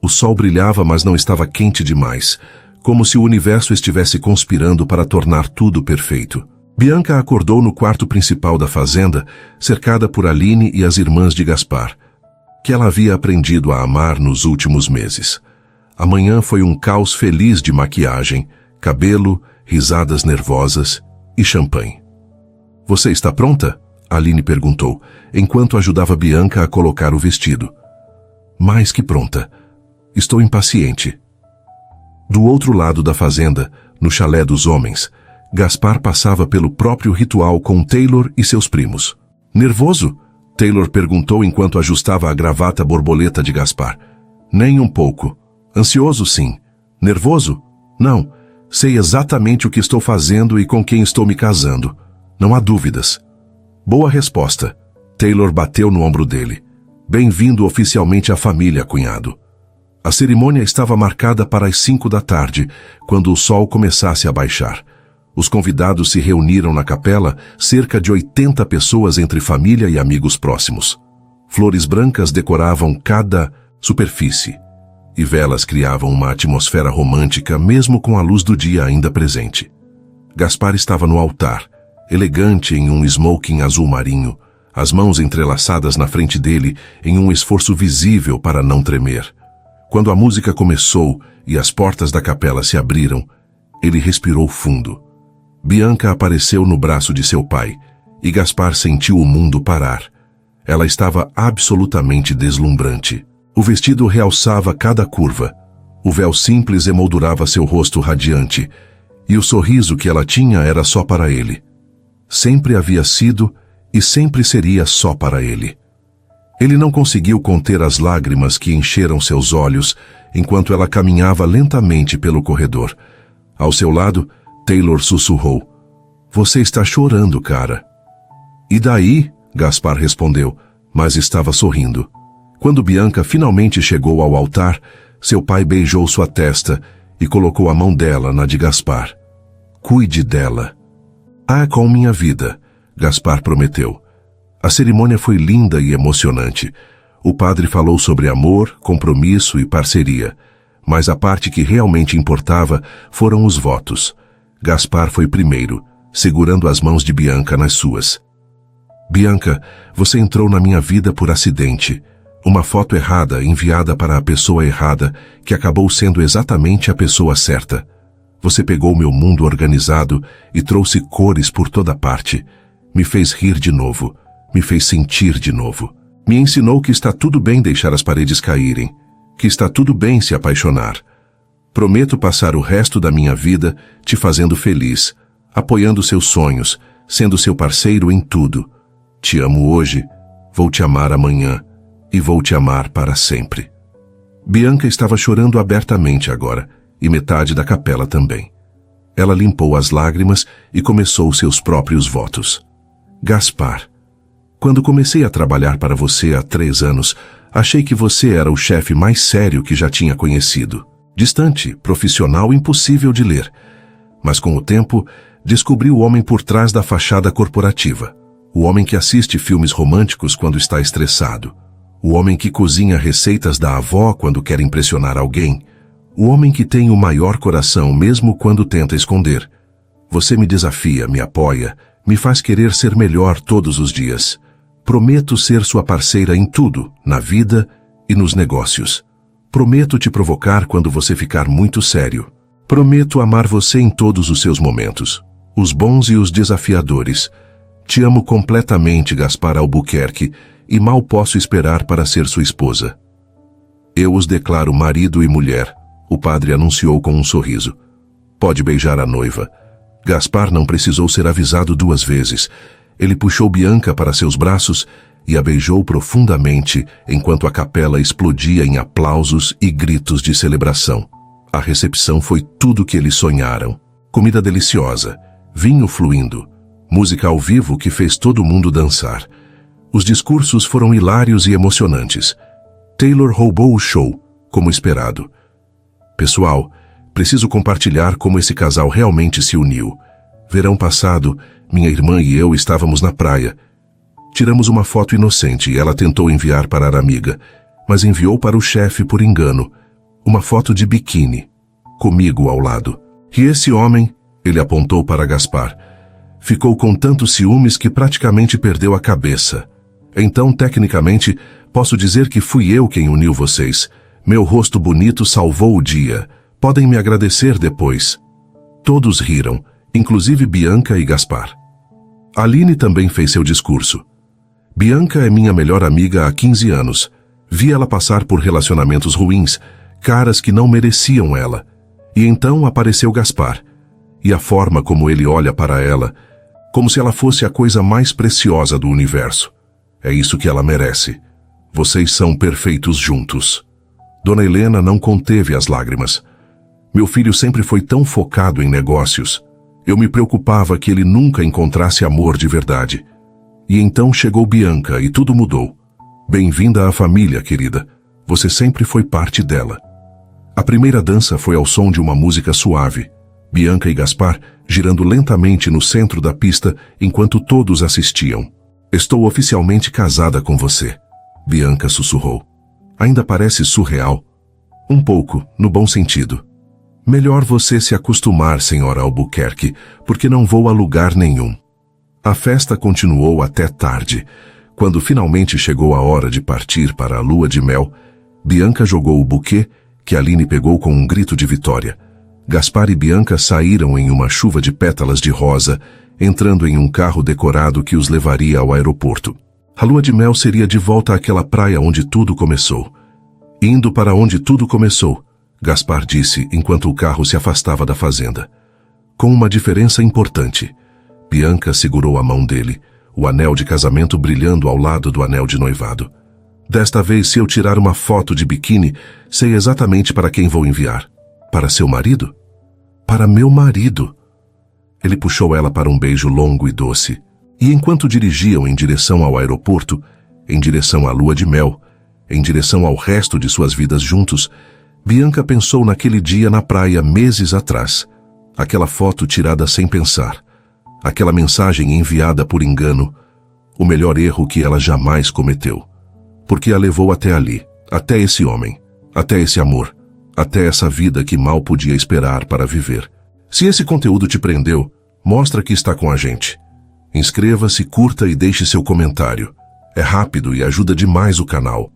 O sol brilhava, mas não estava quente demais, como se o universo estivesse conspirando para tornar tudo perfeito. Bianca acordou no quarto principal da fazenda, cercada por Aline e as irmãs de Gaspar, que ela havia aprendido a amar nos últimos meses. Amanhã foi um caos feliz de maquiagem, cabelo, risadas nervosas e champanhe. Você está pronta? Aline perguntou, enquanto ajudava Bianca a colocar o vestido. Mais que pronta. Estou impaciente. Do outro lado da fazenda, no chalé dos homens, Gaspar passava pelo próprio ritual com Taylor e seus primos. Nervoso? Taylor perguntou enquanto ajustava a gravata borboleta de Gaspar. Nem um pouco. Ansioso, sim. Nervoso? Não. Sei exatamente o que estou fazendo e com quem estou me casando. Não há dúvidas. Boa resposta. Taylor bateu no ombro dele. Bem-vindo oficialmente à família, cunhado. A cerimônia estava marcada para as 5 da tarde, quando o sol começasse a baixar. Os convidados se reuniram na capela, cerca de 80 pessoas entre família e amigos próximos. Flores brancas decoravam cada superfície, e velas criavam uma atmosfera romântica mesmo com a luz do dia ainda presente. Gaspar estava no altar, elegante em um smoking azul marinho, as mãos entrelaçadas na frente dele em um esforço visível para não tremer. Quando a música começou e as portas da capela se abriram, ele respirou fundo. Bianca apareceu no braço de seu pai, e Gaspar sentiu o mundo parar. Ela estava absolutamente deslumbrante. O vestido realçava cada curva. O véu simples emoldurava seu rosto radiante, e o sorriso que ela tinha era só para ele. Sempre havia sido e sempre seria só para ele. Ele não conseguiu conter as lágrimas que encheram seus olhos enquanto ela caminhava lentamente pelo corredor. Ao seu lado, Taylor sussurrou. Você está chorando, cara. E daí? Gaspar respondeu, mas estava sorrindo. Quando Bianca finalmente chegou ao altar, seu pai beijou sua testa e colocou a mão dela na de Gaspar. Cuide dela. Ah, com minha vida, Gaspar prometeu. A cerimônia foi linda e emocionante. O padre falou sobre amor, compromisso e parceria, mas a parte que realmente importava foram os votos. Gaspar foi primeiro, segurando as mãos de Bianca nas suas. Bianca, você entrou na minha vida por acidente. Uma foto errada enviada para a pessoa errada, que acabou sendo exatamente a pessoa certa. Você pegou meu mundo organizado e trouxe cores por toda parte. Me fez rir de novo. Me fez sentir de novo. Me ensinou que está tudo bem deixar as paredes caírem, que está tudo bem se apaixonar. Prometo passar o resto da minha vida te fazendo feliz, apoiando seus sonhos, sendo seu parceiro em tudo. Te amo hoje, vou te amar amanhã e vou te amar para sempre. Bianca estava chorando abertamente agora, e metade da capela também. Ela limpou as lágrimas e começou seus próprios votos. Gaspar, quando comecei a trabalhar para você há 3 anos, achei que você era o chefe mais sério que já tinha conhecido. Distante, profissional, impossível de ler. Mas com o tempo, descobri o homem por trás da fachada corporativa. O homem que assiste filmes românticos quando está estressado. O homem que cozinha receitas da avó quando quer impressionar alguém. O homem que tem o maior coração mesmo quando tenta esconder. Você me desafia, me apoia, me faz querer ser melhor todos os dias. Prometo ser sua parceira em tudo, na vida e nos negócios. Prometo te provocar quando você ficar muito sério. Prometo amar você em todos os seus momentos, os bons e os desafiadores. Te amo completamente, Gaspar Albuquerque, e mal posso esperar para ser sua esposa. Eu os declaro marido e mulher, o padre anunciou com um sorriso. Pode beijar a noiva. Gaspar não precisou ser avisado 2 vezes. Ele puxou Bianca para seus braços e a beijou profundamente enquanto a capela explodia em aplausos e gritos de celebração. A recepção foi tudo o que eles sonharam. Comida deliciosa, vinho fluindo, música ao vivo que fez todo mundo dançar. Os discursos foram hilários e emocionantes. Taylor roubou o show, como esperado. Pessoal, preciso compartilhar como esse casal realmente se uniu. Verão passado, minha irmã e eu estávamos na praia. Tiramos uma foto inocente e ela tentou enviar para a amiga, mas enviou para o chefe por engano. Uma foto de biquíni, comigo ao lado. E esse homem, ele apontou para Gaspar, ficou com tantos ciúmes que praticamente perdeu a cabeça. Então, tecnicamente, posso dizer que fui eu quem uniu vocês. Meu rosto bonito salvou o dia. Podem me agradecer depois. Todos riram, inclusive Bianca e Gaspar. Aline também fez seu discurso. Bianca é minha melhor amiga há 15 anos. Vi ela passar por relacionamentos ruins, caras que não mereciam ela. E então apareceu Gaspar. E a forma como ele olha para ela, como se ela fosse a coisa mais preciosa do universo. É isso que ela merece. Vocês são perfeitos juntos. Dona Helena não conteve as lágrimas. Meu filho sempre foi tão focado em negócios. Eu me preocupava que ele nunca encontrasse amor de verdade. E então chegou Bianca e tudo mudou. Bem-vinda à família, querida. Você sempre foi parte dela. A primeira dança foi ao som de uma música suave. Bianca e Gaspar girando lentamente no centro da pista enquanto todos assistiam. Estou oficialmente casada com você, Bianca sussurrou. Ainda parece surreal. Um pouco, no bom sentido. Melhor você se acostumar, senhora Albuquerque, porque não vou a lugar nenhum. A festa continuou até tarde. Quando finalmente chegou a hora de partir para a lua de mel, Bianca jogou o buquê, que Aline pegou com um grito de vitória. Gaspar e Bianca saíram em uma chuva de pétalas de rosa, entrando em um carro decorado que os levaria ao aeroporto. A lua de mel seria de volta àquela praia onde tudo começou. Indo para onde tudo começou, Gaspar disse enquanto o carro se afastava da fazenda. Com uma diferença importante. Bianca segurou a mão dele, o anel de casamento brilhando ao lado do anel de noivado. Desta vez, se eu tirar uma foto de biquíni, sei exatamente para quem vou enviar. Para seu marido? Para meu marido. Ele puxou ela para um beijo longo e doce. E enquanto dirigiam em direção ao aeroporto, em direção à lua de mel, em direção ao resto de suas vidas juntos, Bianca pensou naquele dia na praia meses atrás. Aquela foto tirada sem pensar. Aquela mensagem enviada por engano. O melhor erro que ela jamais cometeu. Porque a levou até ali, até esse homem, até esse amor, até essa vida que mal podia esperar para viver. Se esse conteúdo te prendeu, mostra que está com a gente. Inscreva-se, curta e deixe seu comentário. É rápido e ajuda demais o canal.